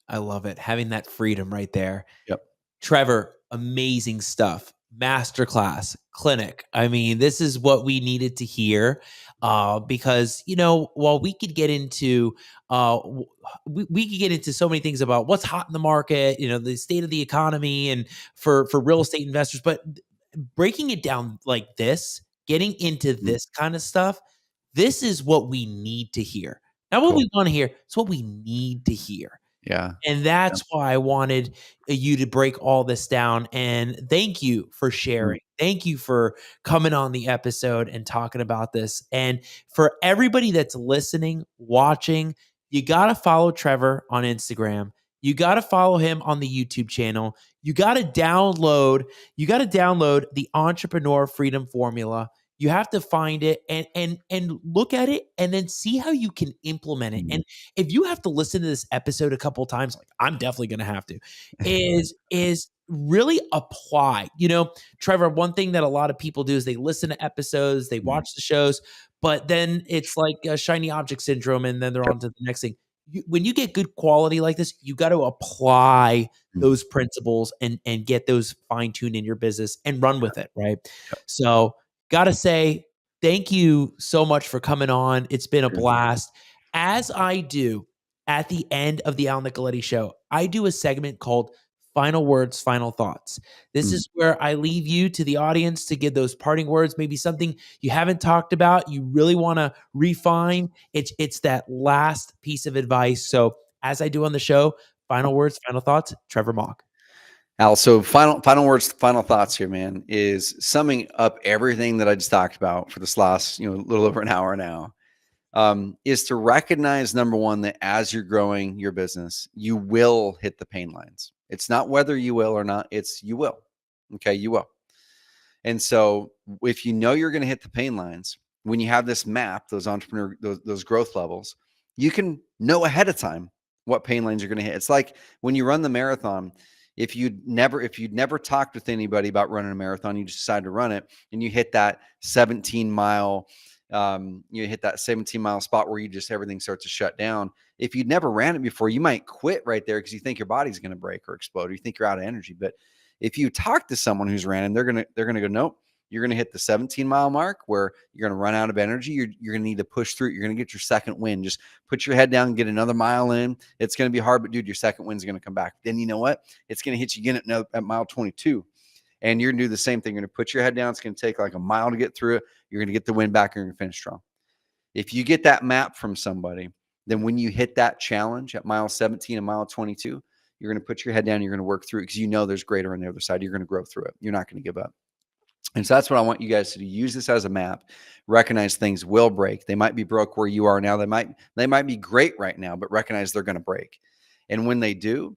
I love it. Having that freedom right there. Yep. Trevor, amazing stuff. Masterclass, clinic. I mean, this is what we needed to hear because, while we could get into, we could get into so many things about what's hot in the market, the state of the economy and for real estate investors, but breaking it down like this, getting into this kind of stuff, this is what we need to hear. Not what we want to hear, it's what we need to hear. Yeah. And that's why I wanted you to break all this down. And thank you for sharing. Thank you for coming on the episode and talking about this. And for everybody that's listening, watching, you got to follow Trevor on Instagram. You got to follow him on the YouTube channel. You got to download the Entrepreneur Freedom Formula. You have to find it and look at it and then see how you can implement it. And if you have to listen to this episode a couple of times, like I'm definitely going to have to, is really apply. Trevor, one thing that a lot of people do is they listen to episodes, they watch the shows, but then it's like a shiny object syndrome, and then they're on to the next thing. When you get good quality like this, you got to apply those principles and get those fine-tuned in your business and run with it, right? So got to say, thank you so much for coming on. It's been a blast. As I do at the end of the Al Nicoletti Show, I do a segment called Final Words, Final Thoughts. This is where I leave you to the audience to give those parting words, maybe something you haven't talked about, you really want to refine. It's that last piece of advice. So as I do on the show, final words, final thoughts, Trevor Mauch. Al, so final words, final thoughts here, man, is summing up everything that I just talked about for this last, little over an hour now, is to recognize, number one, that as you're growing your business, you will hit the pain lines. It's not whether you will or not, it's you will. Okay, you will. And so if you know you're going to hit the pain lines, when you have this map, those growth levels, you can know ahead of time what pain lines you're going to hit. It's like when you run the marathon. If you'd never talked with anybody about running a marathon, you just decide to run it, and you hit that 17-mile, spot where everything starts to shut down. If you'd never ran it before, you might quit right there because you think your body's going to break or explode, or you think you're out of energy. But if you talk to someone who's ran, they're gonna go, nope, you're gonna hit the 17-mile mark where you're gonna run out of energy. You're gonna need to push through. You're gonna get your second win. Just put your head down and get another mile in. It's gonna be hard, but dude, your second win's gonna come back. Then you know what? It's gonna hit you again at mile 22. And you're gonna do the same thing. You're gonna put your head down. It's gonna take like a mile to get through it. You're gonna get the win back, and you're gonna finish strong. If you get that map from somebody, then when you hit that challenge at mile 17 and mile 22, you're going to put your head down. You're going to work through it because there's greater on the other side. You're going to grow through it. You're not going to give up. And so that's what I want you guys to do. Use this as a map. Recognize things will break. They might be broke where you are now. They might be great right now, but recognize they're going to break. And when they do,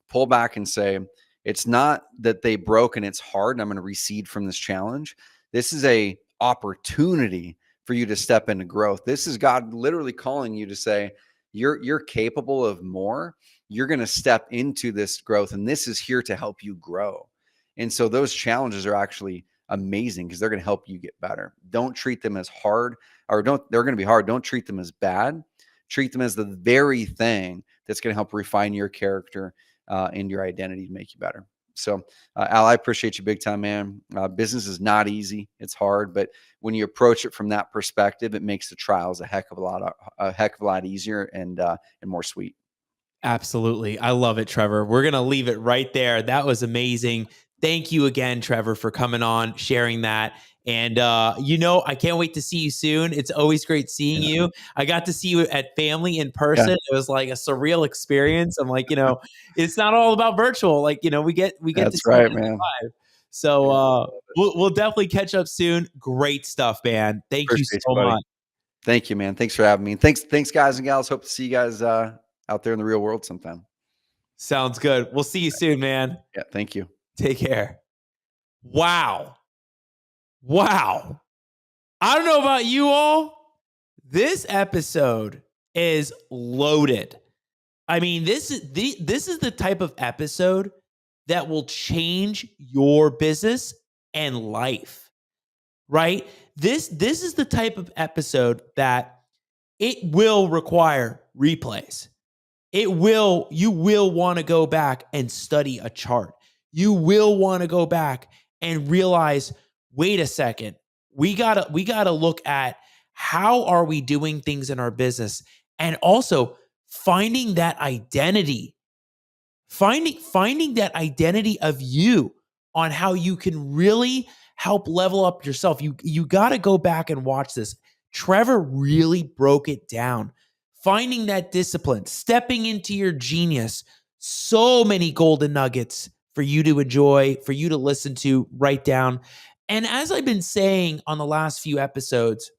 pull back and say, it's not that they broke and it's hard and I'm going to recede from this challenge. This is a opportunity for you to step into growth. This is God literally calling you to say, you're capable of more. You're going to step into this growth, and this is here to help you grow. And so those challenges are actually amazing because they're going to help you get better. Don't treat them as hard, they're going to be hard. Don't treat them as bad. Treat them as the very thing that's going to help refine your character and your identity to make you better. So, Al, I appreciate you big time, man. Business is not easy. It's hard, but when you approach it from that perspective, it makes the trials a heck of a lot easier and more sweet. Absolutely. I love it, Trevor. We're going to leave it right there. That was amazing. Thank you again, Trevor, for coming on, sharing that. And, I can't wait to see you soon. It's always great seeing you. I got to see you at family in person. Yeah. It was like a surreal experience. I'm like, it's not all about virtual. Like, we get to That's see right, it man. live. So we'll definitely catch up soon. Great stuff, man. Thank you Appreciate so you, buddy. much. Thank you, man. Thanks for having me. Thanks, guys and gals. Hope to see you guys out there in the real world sometime. Sounds good. We'll see you soon, man. Yeah, thank you. Take care. Wow. I don't know about you all. This episode is loaded. I mean, this is the type of episode that will change your business and life, right? This is the type of episode that it will require replays. You will want to go back and study a chart. You will want to go back and realize, wait a second, we gotta look at how are we doing things in our business, and also finding that identity, finding that identity of you on how you can really help level up yourself. You got to go back and watch this. Trevor really broke it down. Finding that discipline, stepping into your genius. So many golden nuggets for you to enjoy, for you to listen to, write down. And as I've been saying on the last few episodes,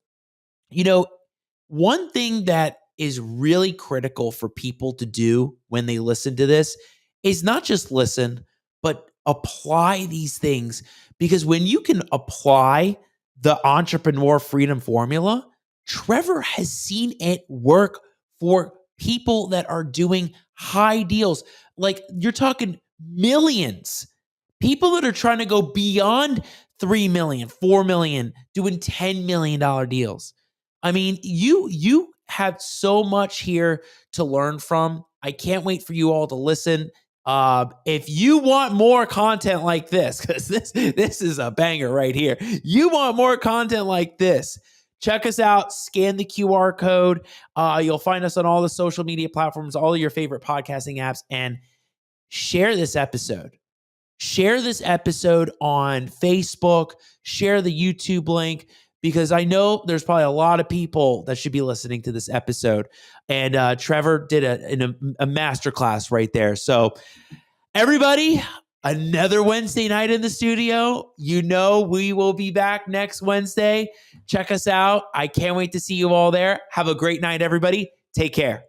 one thing that is really critical for people to do when they listen to this is not just listen, but apply these things. Because when you can apply the entrepreneur freedom formula, Trevor has seen it work for people that are doing high deals. Like, you're talking millions. People that are trying to go beyond 3 million, 4 million, doing $10 million deals. I mean, you have so much here to learn from. I can't wait for you all to listen. If you want more content like this, because this is a banger right here. You want more content like this, check us out. Scan the QR code. You'll find us on all the social media platforms, all of your favorite podcasting apps, and share this episode. Share this episode on Facebook. Share the YouTube link, because I know there's probably a lot of people that should be listening to this episode. And Trevor did a masterclass right there. So everybody, another Wednesday night in the studio. We will be back next Wednesday. Check us out. I can't wait to see you all there. Have a great night, everybody. Take care.